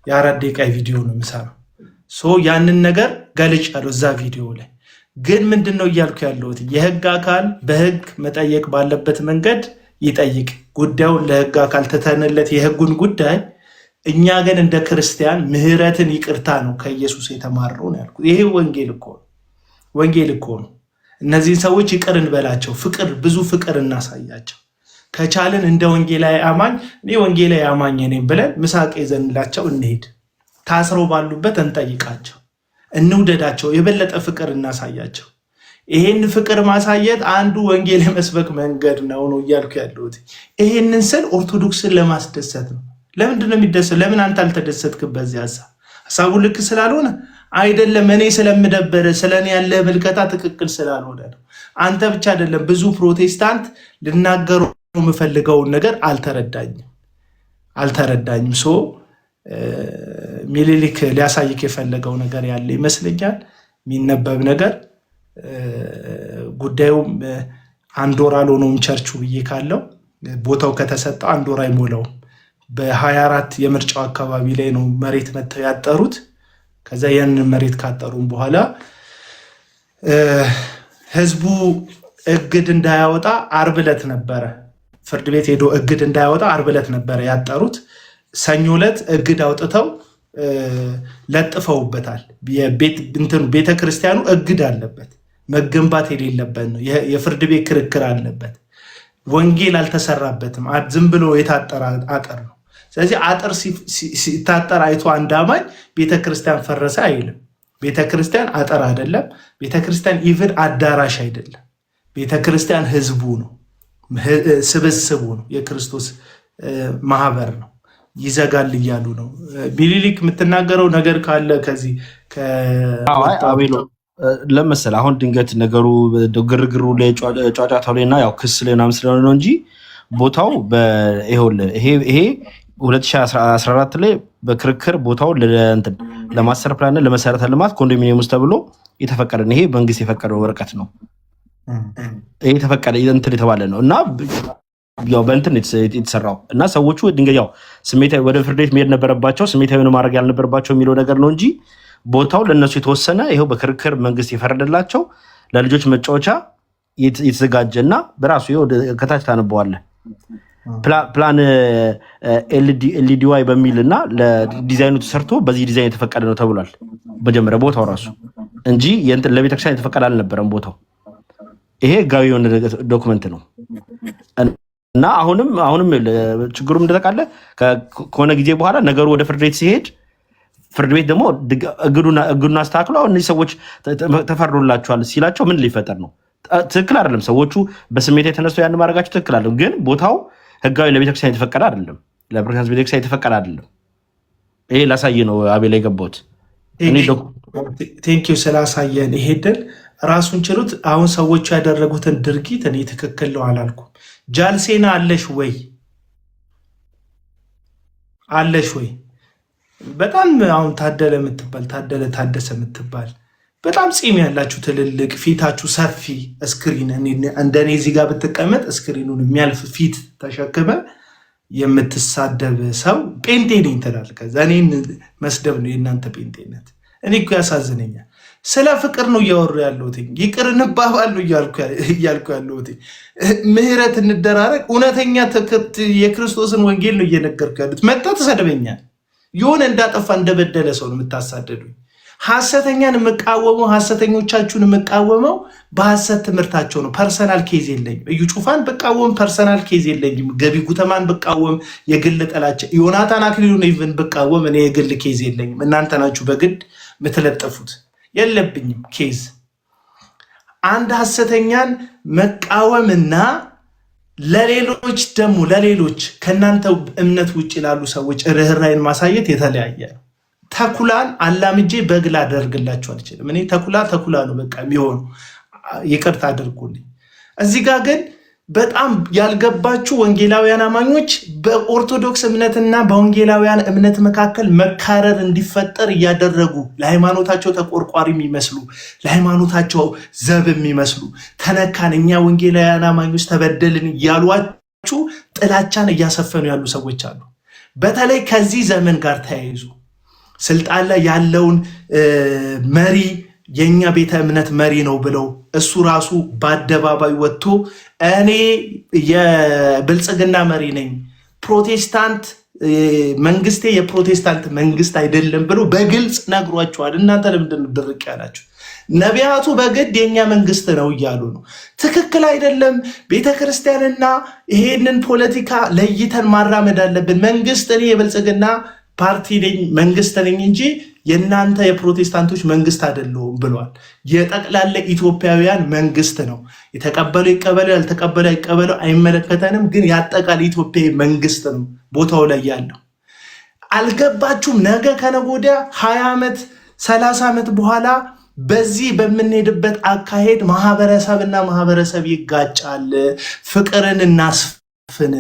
የ4 ደቂቃ ቪዲዮ ነው የምሰራው። ያንን ነገር ገልጫለሁ እዛ ቪዲዮ ላይ። ግን ምንድነው እያልኩ ያለሁት የህግ አካል በህግ መጠየቅ ባለበት መንገድ ይጠይቅ። ጉዳዩን ለህግ አካል ተተንለት የህጉን ጉዳይ። እኛ ግን እንደ ክርስቲያን ምህረትን ይቅርታ ነው ከኢየሱስ የተማረው ነው ያልኩት። ይሄ ወንጌል እኮ ነው። እነዚህን ሰዎች ይቅር እንበላቸው፣ ፍቅር ብዙ ፍቅር እናሳያቸው። ከቻልን እንደ ወንጌላዊ አማኝ እኔ ወንጌላዊ አማኝ ነኝ ብለን ምሳቅ ይዘንላቸው እንሄድ። ታስረው ባሉበት እንጠይቃቸው፣ እንውደዳቸው፣ የበለጠ ፍቅር እናሳያቸው። ይሄን ፍቅር ማሳየት አንዱ ወንጌል የመስበክ መንገድ ነው እያልኩ ያለሁት። ይሄንን ስል ኦርቶዶክስን ለማስደሰት ነው። ለምንድን ነው የሚደሰት? ለምን አንተ አልተደሰትክም? በዚህ ሀሳቡ ልክ ስላልሆነ አይደለም። እኔ ስለምደበረ ስለኔ ያለ ምልከታ ትክክል ስላልሆነ ነው። አንተ ብቻ አይደለም፣ ብዙ ፕሮቴስታንት ልናገሩ የምፈልገውን ነገር አልተረዳኝም። ሶ ሚኒሊክ ሊያሳይክ የፈለገው ነገር ያለ ይመስለኛል፣ የሚነበብ ነገር። ጉዳዩም አንድ ወር አልሆነውም ቸርቹ ብዬ ካለው ቦታው ከተሰጠው አንድ ወር አይሞላውም። በ24 የምርጫው አካባቢ ላይ ነው መሬት መተው ያጠሩት። ከዛ ያንን መሬት ካጠሩም በኋላ ህዝቡ እግድ እንዳያወጣ ዓርብ ዕለት ነበረ ፍርድ ቤት ሄዶ እግድ እንዳያወጣ ዓርብ ዕለት ነበረ ያጠሩት። ሰኞ ዕለት እግድ አውጥተው ለጥፈውበታል። ቤተክርስቲያኑ እግድ አለበት፣ መገንባት የሌለበት ነው። የፍርድ ቤት ክርክር አለበት። ወንጌል አልተሰራበትም። ዝም ብሎ የታጠረ አጥር ነው። ስለዚህ አጥር ሲታጠር አይቶ አንድ አማኝ ቤተክርስቲያን ፈረሰ አይልም። ቤተክርስቲያን አጥር አይደለም። ቤተክርስቲያን ኢቭን አዳራሽ አይደለም። ቤተክርስቲያን ህዝቡ ነው፣ ስብስቡ ነው፣ የክርስቶስ ማህበር ነው። ይዘጋል እያሉ ነው። ሚኒሊክ የምትናገረው ነገር ካለ ከዚህ አቤሎ ለመሰለ አሁን ድንገት ነገሩ ግርግሩ ላይ ጫጫታው ላይ እና ያው ክስ ላይ ምናምን ስለሆነ ነው እንጂ ቦታው ይሄ 2014 ላይ በክርክር ቦታው ለማስተር ፕላን ለመሰረተ ልማት ኮንዶሚኒየም ውስጥ ተብሎ የተፈቀደ ነው። ይሄ መንግስት የፈቀደው ወረቀት ነው። ይሄ የተፈቀደ የተባለ ነው እና ያው በእንትን የተሰራው እና ሰዎቹ ድንገት ያው ስሜታዊ ወደ ፍርድ ቤት መሄድ ነበረባቸው፣ ስሜታዊ ነው ማድረግ ያልነበረባቸው የሚለው ነገር ነው እንጂ ቦታው ለነሱ የተወሰነ ይሄው በክርክር መንግስት የፈረደላቸው ለልጆች መጫወቻ የተዘጋጀ እና በራሱ ይሄው ከታች ታነበዋለህ ፕላን ኤልዲዋይ በሚል እና ለዲዛይኑ ተሰርቶ በዚህ ዲዛይን የተፈቀደ ነው ተብሏል። መጀመሪያ ቦታው ራሱ እንጂ ለቤተክርስቲያን የተፈቀደ አልነበረም ቦታው። ይሄ ህጋዊ የሆነ ዶክመንት ነው እና አሁንም ችግሩም እንደተቃለ ከሆነ ጊዜ በኋላ ነገሩ ወደ ፍርድ ቤት ሲሄድ ፍርድ ቤት ደግሞ እግዱን አስተካክሎ እነዚህ ሰዎች ተፈርዶላቸዋል ሲላቸው ምን ሊፈጠር ነው? ትክክል አይደለም። ሰዎቹ በስሜት የተነሱ ያን ማድረጋቸው ትክክል አይደለም። ግን ቦታው ህጋዊ ለቤተክርስቲያን የተፈቀደ አይደለም፣ ለፕሮቴስታንት ቤተክርስቲያን የተፈቀደ አይደለም። ይሄ ላሳይ ነው አቤል የገባሁት። ቴንኪው ስላሳየን። ይሄ ድል ራሱን ችሉት። አሁን ሰዎቹ ያደረጉትን ድርጊት እኔ ትክክል ነው አላልኩም። ጃልሴና አለሽ ወይ? በጣም አሁን ታደለ ታደሰ የምትባል በጣም ፂም ያላችሁ ትልልቅ ፊታችሁ ሰፊ ስክሪን እንደኔ እዚህ ጋር ብትቀመጥ ስክሪኑን የሚያልፍ ፊት ተሸክመ የምትሳደብ ሰው ጴንጤ ነኝ ትላለህ። ከዛ እኔን መስደብ ነው የእናንተ ጴንጤነት። እኔ እኮ ያሳዝነኛል። ስለ ፍቅር ነው እያወሩ ያለሁት። ይቅር እንባባል ነው እያልኩ ያለሁት። ምህረት እንደራረግ፣ እውነተኛ የክርስቶስን ወንጌል ነው እየነገርኩ ያሉት። መጣ ተሰደበኛል። የሆነ እንዳጠፋ እንደበደለ ሰው ነው የምታሳደዱኝ። ሐሰተኛን የምቃወመው ሐሰተኞቻችሁን የምቃወመው በሐሰት ትምህርታቸው ነው። ፐርሰናል ኬዝ የለኝም። እዩ ጩፋን ብቃወም ፐርሰናል ኬዝ የለኝም። ገቢ ጉተማን ብቃወም የግል ጥላቸው፣ ዮናታን አክሊሉን ኢቭን ብቃወም እኔ የግል ኬዝ የለኝም። እናንተ ናችሁ በግድ የምትለጠፉት። የለብኝም ኬዝ። አንድ ሐሰተኛን መቃወምና ለሌሎች ከእናንተ እምነት ውጭ ላሉ ሰዎች ርኅራኄን ማሳየት የተለያየ ነው። ተኩላን አላምጄ በግ ላደርግላችሁ አልችልም። እኔ ተኩላ ነው በቃ የሚሆኑ። ይቅርታ አድርጉልኝ። እዚህ ጋር ግን በጣም ያልገባችሁ ወንጌላውያን አማኞች በኦርቶዶክስ እምነትና በወንጌላውያን እምነት መካከል መካረር እንዲፈጠር እያደረጉ ለሃይማኖታቸው ተቆርቋሪ የሚመስሉ ለሃይማኖታቸው ዘብ የሚመስሉ ተነካን፣ እኛ ወንጌላውያን አማኞች ተበደልን እያሏችሁ ጥላቻን እያሰፈኑ ያሉ ሰዎች አሉ። በተለይ ከዚህ ዘመን ጋር ተያይዙ ስልጣን ላይ ያለውን መሪ የኛ ቤተ እምነት መሪ ነው ብለው እሱ ራሱ በአደባባይ ወጥቶ እኔ የብልጽግና መሪ ነኝ፣ ፕሮቴስታንት መንግስቴ የፕሮቴስታንት መንግስት አይደለም ብሎ በግልጽ ነግሯቸዋል። እናንተ ለምንድን ነው ድርቅ ያላችሁ? ነቢያቱ በግድ የኛ መንግስት ነው እያሉ ነው። ትክክል አይደለም። ቤተክርስቲያንና ይሄንን ፖለቲካ ለይተን ማራመድ አለብን። መንግስት እኔ የብልጽግና ፓርቲ ነኝ መንግስት ነኝ እንጂ የእናንተ የፕሮቴስታንቶች መንግስት አይደለሁም ብሏል። የጠቅላላ ኢትዮጵያውያን መንግስት ነው። የተቀበለው ይቀበለው፣ ያልተቀበለው አይቀበለው አይመለከተንም። ግን ያጠቃላይ ኢትዮጵያዊ መንግስት ነው ቦታው ላይ ያለው። አልገባችሁም? ነገ ከነገ ወዲያ 20 ዓመት 30 ዓመት በኋላ በዚህ በምንሄድበት አካሄድ ማህበረሰብና ማህበረሰብ ይጋጫል። ፍቅርን እናስፍን።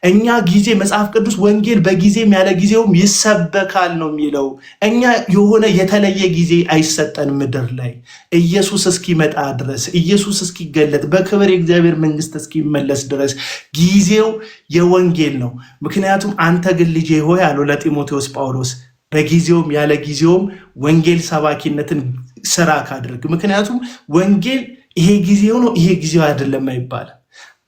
እኛ ጊዜ መጽሐፍ ቅዱስ ወንጌል በጊዜም ያለ ጊዜውም ይሰበካል ነው የሚለው። እኛ የሆነ የተለየ ጊዜ አይሰጠን ምድር ላይ ኢየሱስ እስኪመጣ ድረስ፣ ኢየሱስ እስኪገለጥ፣ በክብር የእግዚአብሔር መንግስት እስኪመለስ ድረስ ጊዜው የወንጌል ነው። ምክንያቱም አንተ ግን ልጄ ሆይ አለው ለጢሞቴዎስ ጳውሎስ በጊዜውም ያለ ጊዜውም ወንጌል ሰባኪነትን ስራ ካድርግ። ምክንያቱም ወንጌል ይሄ ጊዜው ነው ይሄ ጊዜው አይደለም አይባልም።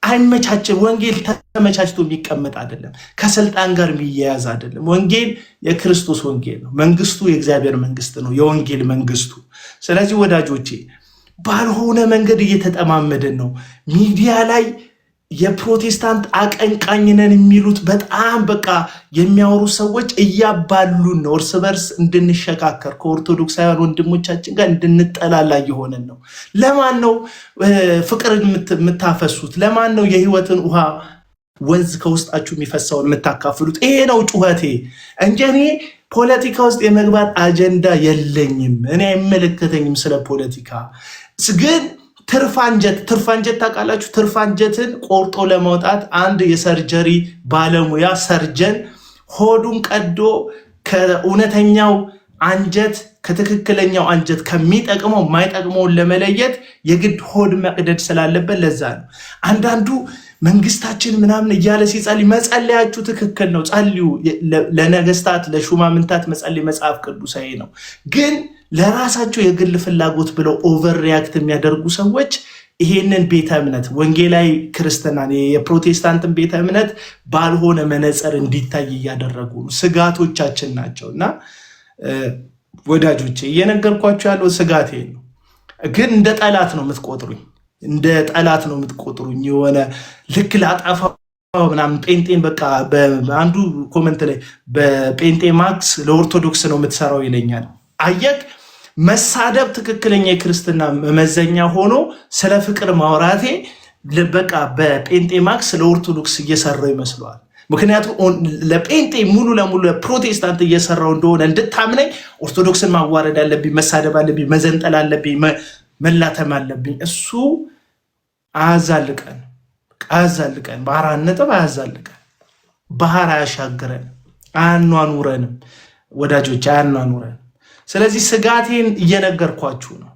አይመቻችም። ወንጌል ተመቻችቶ የሚቀመጥ አይደለም። ከስልጣን ጋር የሚያያዝ አይደለም። ወንጌል የክርስቶስ ወንጌል ነው። መንግስቱ የእግዚአብሔር መንግስት ነው፣ የወንጌል መንግስቱ። ስለዚህ ወዳጆቼ ባልሆነ መንገድ እየተጠማመድን ነው። ሚዲያ ላይ የፕሮቴስታንት አቀንቃኝ ነን የሚሉት በጣም በቃ የሚያወሩ ሰዎች እያባሉን ነው። እርስ በርስ እንድንሸካከር ከኦርቶዶክሳውያን ወንድሞቻችን ጋር እንድንጠላላ እየሆነን ነው። ለማን ነው ፍቅርን የምታፈሱት? ለማን ነው የህይወትን ውሃ ወንዝ ከውስጣችሁ የሚፈሳውን የምታካፍሉት? ይሄ ነው ጩኸቴ እንጂ እኔ ፖለቲካ ውስጥ የመግባት አጀንዳ የለኝም። እኔ አይመለከተኝም ስለ ፖለቲካ። ግን ትርፋንጀት ታውቃላችሁ? ትርፋንጀትን ቆርጦ ለማውጣት አንድ የሰርጀሪ ባለሙያ ሰርጀን ሆዱን ቀዶ ከእውነተኛው አንጀት ከትክክለኛው አንጀት ከሚጠቅመው የማይጠቅመውን ለመለየት የግድ ሆድ መቅደድ ስላለበት ለዛ ነው። አንዳንዱ መንግስታችን ምናምን እያለ ሲጸልይ መጸለያችሁ ትክክል ነው፣ ጸልዩ። ለነገስታት ለሹማምንታት መጸለይ መጽሐፍ ቅዱሳዊ ነው። ግን ለራሳቸው የግል ፍላጎት ብለው ኦቨር ሪያክት የሚያደርጉ ሰዎች ይሄንን ቤተ እምነት ወንጌላዊ ክርስትናን የፕሮቴስታንትን ቤተ እምነት ባልሆነ መነጽር እንዲታይ እያደረጉ ነው። ስጋቶቻችን ናቸው እና ወዳጆቼ እየነገርኳቸው ያለው ስጋቴ ነው። ግን እንደ ጠላት ነው የምትቆጥሩኝ፣ እንደ ጠላት ነው የምትቆጥሩኝ። የሆነ ልክ ላጠፋው ምናምን ጴንጤን በቃ አንዱ ኮመንት ላይ በጴንጤ ማክስ ለኦርቶዶክስ ነው የምትሰራው ይለኛል። አየቅ መሳደብ ትክክለኛ የክርስትና መመዘኛ ሆኖ ስለ ፍቅር ማውራቴ በቃ በጴንጤ ማክስ ለኦርቶዶክስ እየሰራው ይመስለዋል። ምክንያቱም ለጴንጤ ሙሉ ለሙሉ ለፕሮቴስታንት እየሰራው እንደሆነ እንድታምነኝ ኦርቶዶክስን ማዋረድ አለብኝ፣ መሳደብ አለብኝ፣ መዘንጠል አለብኝ፣ መላተም አለብኝ። እሱ አያዛልቀን፣ በአራት ነጥብ አያዛልቀን፣ ባህር አያሻግረን፣ አያኗኑረንም። ወዳጆች አያኗኑረን። ስለዚህ ስጋቴን እየነገርኳችሁ ነው።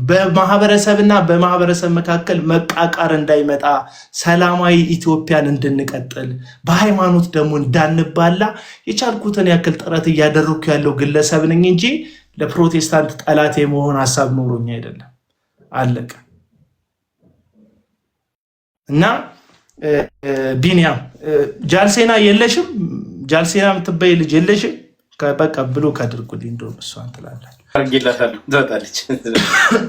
በማህበረሰብና በማህበረሰብ መካከል መቃቃር እንዳይመጣ፣ ሰላማዊ ኢትዮጵያን እንድንቀጥል፣ በሃይማኖት ደግሞ እንዳንባላ የቻልኩትን ያክል ጥረት እያደረኩ ያለው ግለሰብ ነኝ እንጂ ለፕሮቴስታንት ጠላት የመሆን ሀሳብ ኖሮኝ አይደለም። አለቀ። እና ቢኒያም ጃልሴና የለሽም፣ ጃልሴና የምትበይ ልጅ የለሽም። በቃ ብሎ ካድርጉልኝ እንደውም እሷን ትላለች።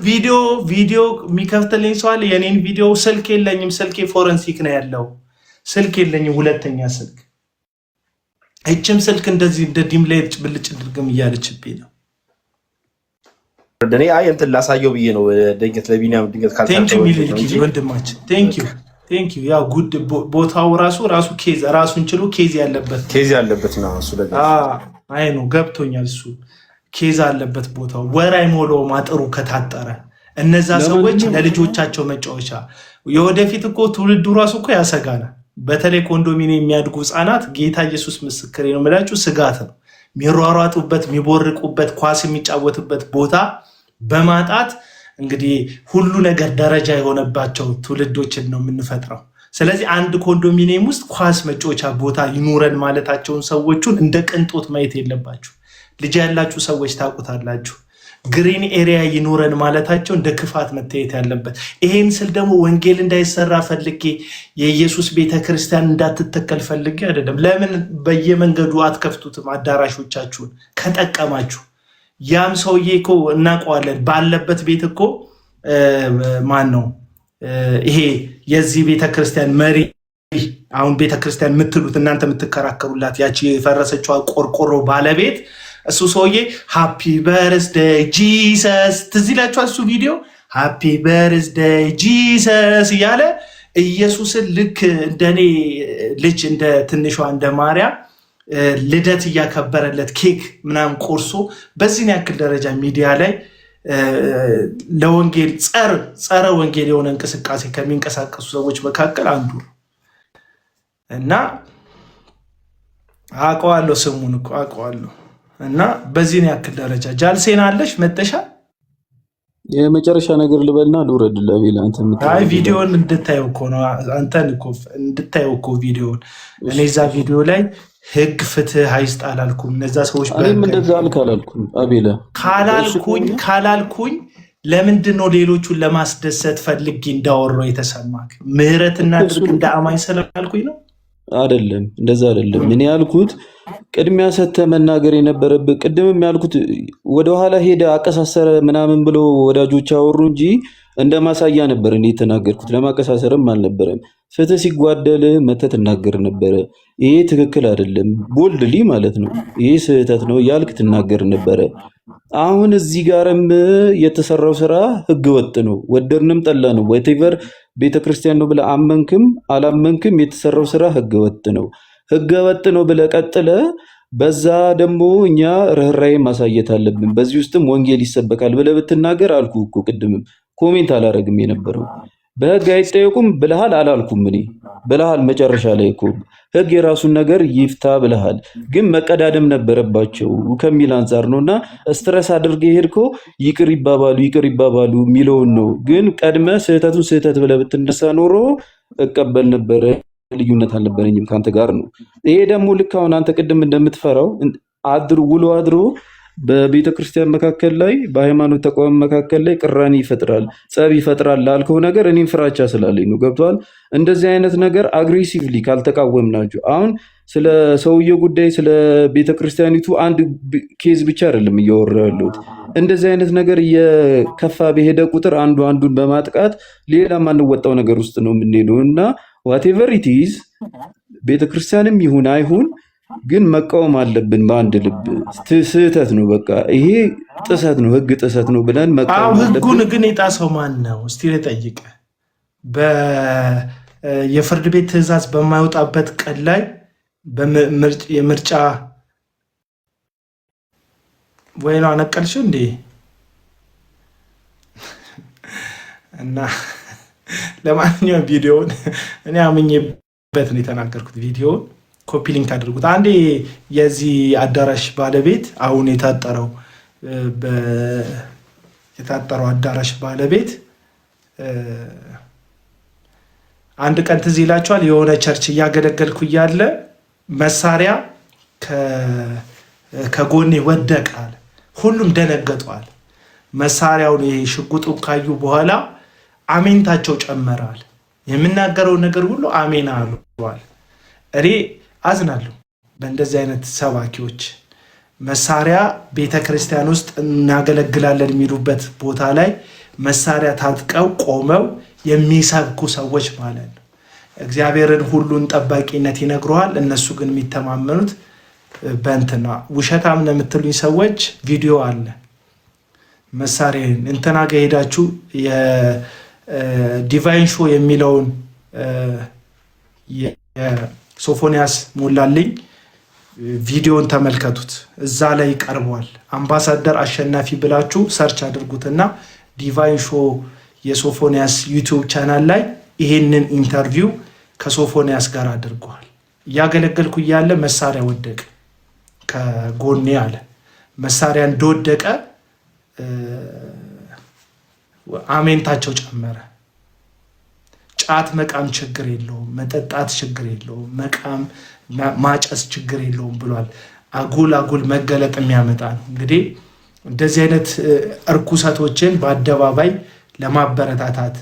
ቪዲዮ የሚከፍትልኝ ሰው አለ። የኔን ቪዲዮ ስልክ የለኝም፣ ስልኬ ፎረንሲክ ነው ያለው። ስልክ የለኝም፣ ሁለተኛ ስልክ። እችም ስልክ እንደዚህ እንደ ዲም ላይ ብልጭ ድርግም እያለችብኝ ነው። እኔ እንትን ላሳየው ብዬ ነው። ድንገት ለቢኒያም ድንገት ወንድማችን ቴንኪው። ያው ጉድ ቦታው ራሱ ኬዝ ራሱን ችሎ ኬዝ ያለበት ነው። እሱ ደግሞ አይ ነው ገብቶኛል። እሱ ኬዝ አለበት ቦታው። ወር አይሞላውም አጥሩ ከታጠረ። እነዛ ሰዎች ለልጆቻቸው መጫወቻ የወደፊት እኮ ትውልዱ ራሱ እኮ ያሰጋናል። በተለይ ኮንዶሚኒየም የሚያድጉ ህፃናት ጌታ ኢየሱስ ምስክሬ ነው የምላችሁ ስጋት ነው። የሚሯሯጡበት የሚቦርቁበት ኳስ የሚጫወቱበት ቦታ በማጣት እንግዲህ ሁሉ ነገር ደረጃ የሆነባቸው ትውልዶችን ነው የምንፈጥረው። ስለዚህ አንድ ኮንዶሚኒየም ውስጥ ኳስ መጫወቻ ቦታ ይኑረን ማለታቸውን ሰዎቹን እንደ ቅንጦት ማየት የለባችሁ። ልጅ ያላችሁ ሰዎች ታውቁታላችሁ። ግሪን ኤሪያ ይኖረን ማለታቸው እንደ ክፋት መታየት ያለበት። ይሄን ስል ደግሞ ወንጌል እንዳይሰራ ፈልጌ የኢየሱስ ቤተክርስቲያን እንዳትተከል ፈልጌ አይደለም። ለምን በየመንገዱ አትከፍቱትም አዳራሾቻችሁን ከጠቀማችሁ? ያም ሰውዬ እኮ እናውቀዋለን ባለበት ቤት እኮ ማን ነው ይሄ የዚህ ቤተክርስቲያን መሪ አሁን ቤተክርስቲያን የምትሉት እናንተ የምትከራከሩላት ያቺ የፈረሰችዋ ቆርቆሮ ባለቤት እሱ ሰውዬ ሃፒ በርዝደይ ጂሰስ ትዝ ይላችኋል? እሱ ቪዲዮ ሃፒ በርዝደይ ጂሰስ እያለ ኢየሱስን ልክ እንደኔ ልጅ እንደ ትንሿ እንደ ማርያም ልደት እያከበረለት ኬክ ምናምን ቆርሶ በዚህን ያክል ደረጃ ሚዲያ ላይ ለወንጌል ጸረ ወንጌል የሆነ እንቅስቃሴ ከሚንቀሳቀሱ ሰዎች መካከል አንዱ ነው እና አውቀዋለሁ፣ ስሙን እኮ አውቀዋለሁ። እና በዚህን ያክል ደረጃ ጃልሴና አለሽ መጠሻ የመጨረሻ ነገር ልበልና ልውረድ ለቤላ አይ ቪዲዮን እንድታየው እኮ ነው አንተን እኮ እንድታየው እኮ ቪዲዮን እኔ እዛ ቪዲዮ ላይ ህግ ፍትህ አይስጥ አላልኩም። እነዛ ሰዎች እኔም እንደዛ አላልኩም። አቤላ ካላልኩኝ ለምንድን ነው ሌሎቹን ለማስደሰት ፈልጌ እንዳወራው የተሰማክ? ምህረትና ድርቅ እንደ አማኝ ስላልኩኝ ነው አይደለም፣ እንደዛ አይደለም። እኔ ያልኩት ቅድሚያ ሰጥተህ መናገር የነበረብህ ቅድምም ያልኩት ወደኋላ ሄደ አቀሳሰረ ምናምን ብሎ ወዳጆች አወሩ እንጂ እንደ ማሳያ ነበር እኔ የተናገርኩት፣ ለማቀሳሰርም አልነበረም። ፍትህ ሲጓደል መተህ ትናገር ነበረ። ይሄ ትክክል አይደለም ቦልድሊ ማለት ነው፣ ይሄ ስህተት ነው ያልክ ትናገር ነበረ። አሁን እዚህ ጋርም የተሰራው ስራ ህገ ወጥ ነው፣ ወደድንም ጠላ ነው። ወቴቨር ቤተክርስቲያን ነው ብለህ አመንክም አላመንክም የተሰራው ስራ ህገ ወጥ ነው። ህገ ወጥ ነው ብለህ ቀጥለህ በዛ ደግሞ እኛ ርህራሄ ማሳየት አለብን፣ በዚህ ውስጥም ወንጌል ይሰበካል ብለህ ብትናገር አልኩ እኮ ቅድምም ኮሜንት አላረግም የነበረው በህግ አይጠየቁም ብለሃል አላልኩም። እኔ ብለሃል መጨረሻ ላይ እኮ ህግ የራሱን ነገር ይፍታ ብለሃል፣ ግን መቀዳደም ነበረባቸው ከሚል አንጻር ነውና ስትረስ አድርገህ ሄድከው ይቅር ይባባሉ የሚለውን ነው። ግን ቀድመ ስህተቱን ስህተት ብለህ ብትነሳ ኖሮ እቀበል ነበረ፣ ልዩነት አልነበረኝም ከአንተ ጋር ነው። ይሄ ደግሞ ልክ አሁን አንተ ቅድም እንደምትፈራው ውሎ አድሮ በቤተ ክርስቲያን መካከል ላይ በሃይማኖት ተቋም መካከል ላይ ቅራኔ ይፈጥራል፣ ጸብ ይፈጥራል ላልከው ነገር እኔም ፍራቻ ስላለኝ ነው። ገብቷል? እንደዚህ አይነት ነገር አግሬሲቭሊ ካልተቃወምናችሁ አሁን ስለ ሰውየው ጉዳይ ስለ ቤተ ክርስቲያኒቱ አንድ ኬዝ ብቻ አይደለም እያወራ ያለሁት። እንደዚህ አይነት ነገር እየከፋ በሄደ ቁጥር አንዱ አንዱን በማጥቃት ሌላ ማንወጣው ነገር ውስጥ ነው የምንሄደው እና ዋቴቨር ኢት ኢዝ ቤተ ክርስቲያንም ይሁን አይሁን ግን መቃወም አለብን በአንድ ልብ። ስህተት ነው፣ በቃ ይሄ ጥሰት ነው፣ ህግ ጥሰት ነው ብለን መቃወም አለብን። ህጉን ግን የጣሰው ማን ነው እስቲ ልጠይቅ። የፍርድ ቤት ትዕዛዝ በማይወጣበት ቀን ላይ የምርጫ ወይ ነው አነቀልሽው እንዴ? እና ለማንኛውም ቪዲዮውን እኔ አምኜበት ነው የተናገርኩት። ቪዲዮውን ኮፒ ሊንክ አድርጉት። አንዴ የዚህ አዳራሽ ባለቤት አሁን የታጠረው አዳራሽ ባለቤት አንድ ቀን ትዝ ይላችኋል፣ የሆነ ቸርች እያገለገልኩ እያለ መሳሪያ ከጎኔ ወደቃል። ሁሉም ደነገጧል። መሳሪያውን ይሄ ሽጉጡን ካዩ በኋላ አሜንታቸው ጨመራል። የምናገረው ነገር ሁሉ አሜን አሉዋል። እኔ አዝናለሁ በእንደዚህ አይነት ሰባኪዎች። መሳሪያ ቤተክርስቲያን ውስጥ እናገለግላለን የሚሉበት ቦታ ላይ መሳሪያ ታጥቀው ቆመው የሚሰብኩ ሰዎች ማለት ነው። እግዚአብሔርን ሁሉን ጠባቂነት ይነግረዋል። እነሱ ግን የሚተማመኑት በእንትና ውሸታም ነው የምትሉኝ ሰዎች ቪዲዮ አለ። መሳሪያን እንትና ጋር ሄዳችሁ የዲቫይን ሾው የሚለውን ሶፎንያስ ሞላልኝ ቪዲዮን ተመልከቱት። እዛ ላይ ቀርቧል። አምባሳደር አሸናፊ ብላችሁ ሰርች አድርጉትና ዲቫይን ሾው የሶፎንያስ ዩቲዩብ ቻናል ላይ ይሄንን ኢንተርቪው ከሶፎንያስ ጋር አድርገዋል። እያገለገልኩ እያለ መሳሪያ ወደቀ ከጎኔ አለ። መሳሪያ እንደወደቀ አሜንታቸው ጨመረ። ጫት መቃም ችግር የለውም፣ መጠጣት ችግር የለውም፣ መቃም ማጨስ ችግር የለውም ብሏል። አጉል መገለጥ የሚያመጣ ነው። እንግዲህ እንደዚህ አይነት እርኩሰቶችን በአደባባይ ለማበረታታት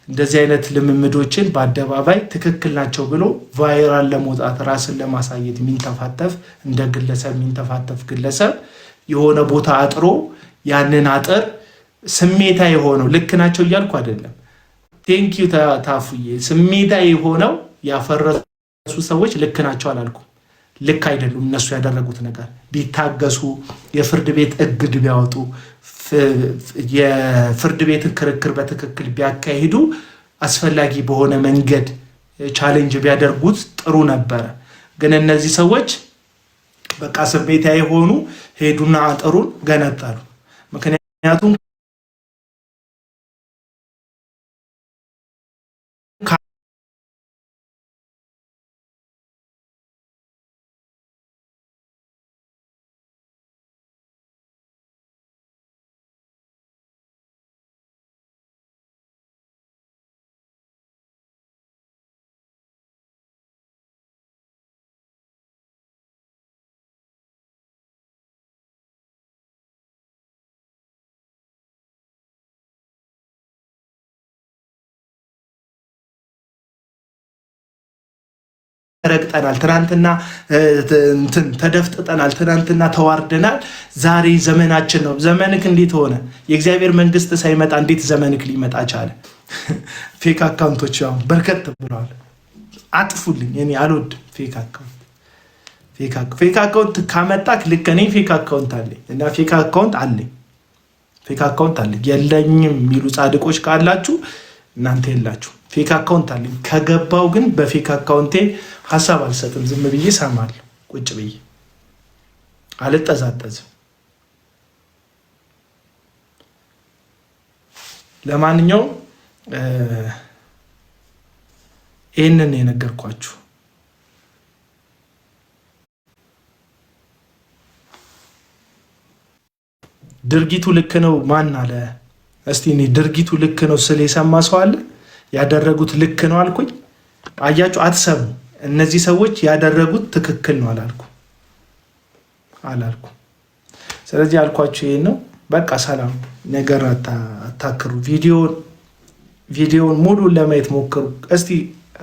እንደዚህ አይነት ልምምዶችን በአደባባይ ትክክል ናቸው ብሎ ቫይራል ለመውጣት ራስን ለማሳየት የሚንተፋተፍ እንደ ግለሰብ የሚንተፋተፍ ግለሰብ የሆነ ቦታ አጥሮ ያንን አጥር ስሜታ የሆነው ልክ ናቸው እያልኩ አይደለም። ቴንኪዩ ታፉዬ። ስሜታ የሆነው ያፈረሱ ሰዎች ልክ ናቸው አላልኩም። ልክ አይደሉም እነሱ ያደረጉት ነገር። ቢታገሱ የፍርድ ቤት እግድ ቢያወጡ የፍርድ ቤትን ክርክር በትክክል ቢያካሂዱ አስፈላጊ በሆነ መንገድ ቻሌንጅ ቢያደርጉት ጥሩ ነበረ። ግን እነዚህ ሰዎች በቃ ስሜታዊ የሆኑ ሄዱና አጥሩን ገነጠሉ። ምክንያቱም ረግጠናል፣ ትናንትና ተደፍጥጠናል፣ ትናንትና ተዋርደናል። ዛሬ ዘመናችን ነው። ዘመንክ እንዴት ሆነ? የእግዚአብሔር መንግስት ሳይመጣ እንዴት ዘመንክ ሊመጣ ቻለ? ፌክ አካውንቶች ያው በርከት ብለዋል። አጥፉልኝ። እኔ አልወድም ፌክ አካውንት። ፌክ አካውንት ካመጣክ ልክ እኔ ፌክ አካውንት አለኝ እና ፌክ አካውንት አለኝ የለኝም የሚሉ ጻድቆች ካላችሁ እናንተ የላችሁ። ፌክ አካውንት አለኝ። ከገባው ግን በፌክ አካውንቴ ሀሳብ አልሰጥም። ዝም ብዬ ሰማለሁ። ቁጭ ብዬ አልጠዛጠዝም። ለማንኛውም ይህንን የነገርኳችሁ ድርጊቱ ልክ ነው። ማን አለ እስቲ? እኔ ድርጊቱ ልክ ነው ስለ የሰማ ሰው አለ? ያደረጉት ልክ ነው አልኩኝ? አያችሁ፣ አትሰሙ። እነዚህ ሰዎች ያደረጉት ትክክል ነው አላልኩ። ስለዚህ አልኳችሁ ይሄን ነው። በቃ ሰላም። ነገር አታክሩ። ቪዲዮውን ሙሉን ለማየት ሞክሩ። እስቲ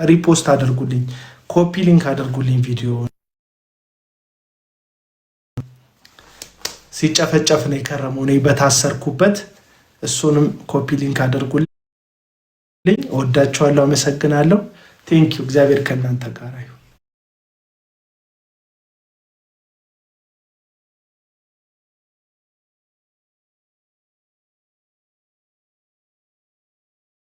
ሪፖስት አድርጉልኝ፣ ኮፒ ሊንክ አድርጉልኝ። ቪዲዮ ሲጨፈጨፍ ነው የከረመው እኔ በታሰርኩበት። እሱንም ኮፒ ሊንክ አድርጉልኝ። እወዳችኋለሁ። አመሰግናለሁ። ቴንኪዩ። እግዚአብሔር ከእናንተ ጋር ይሁን።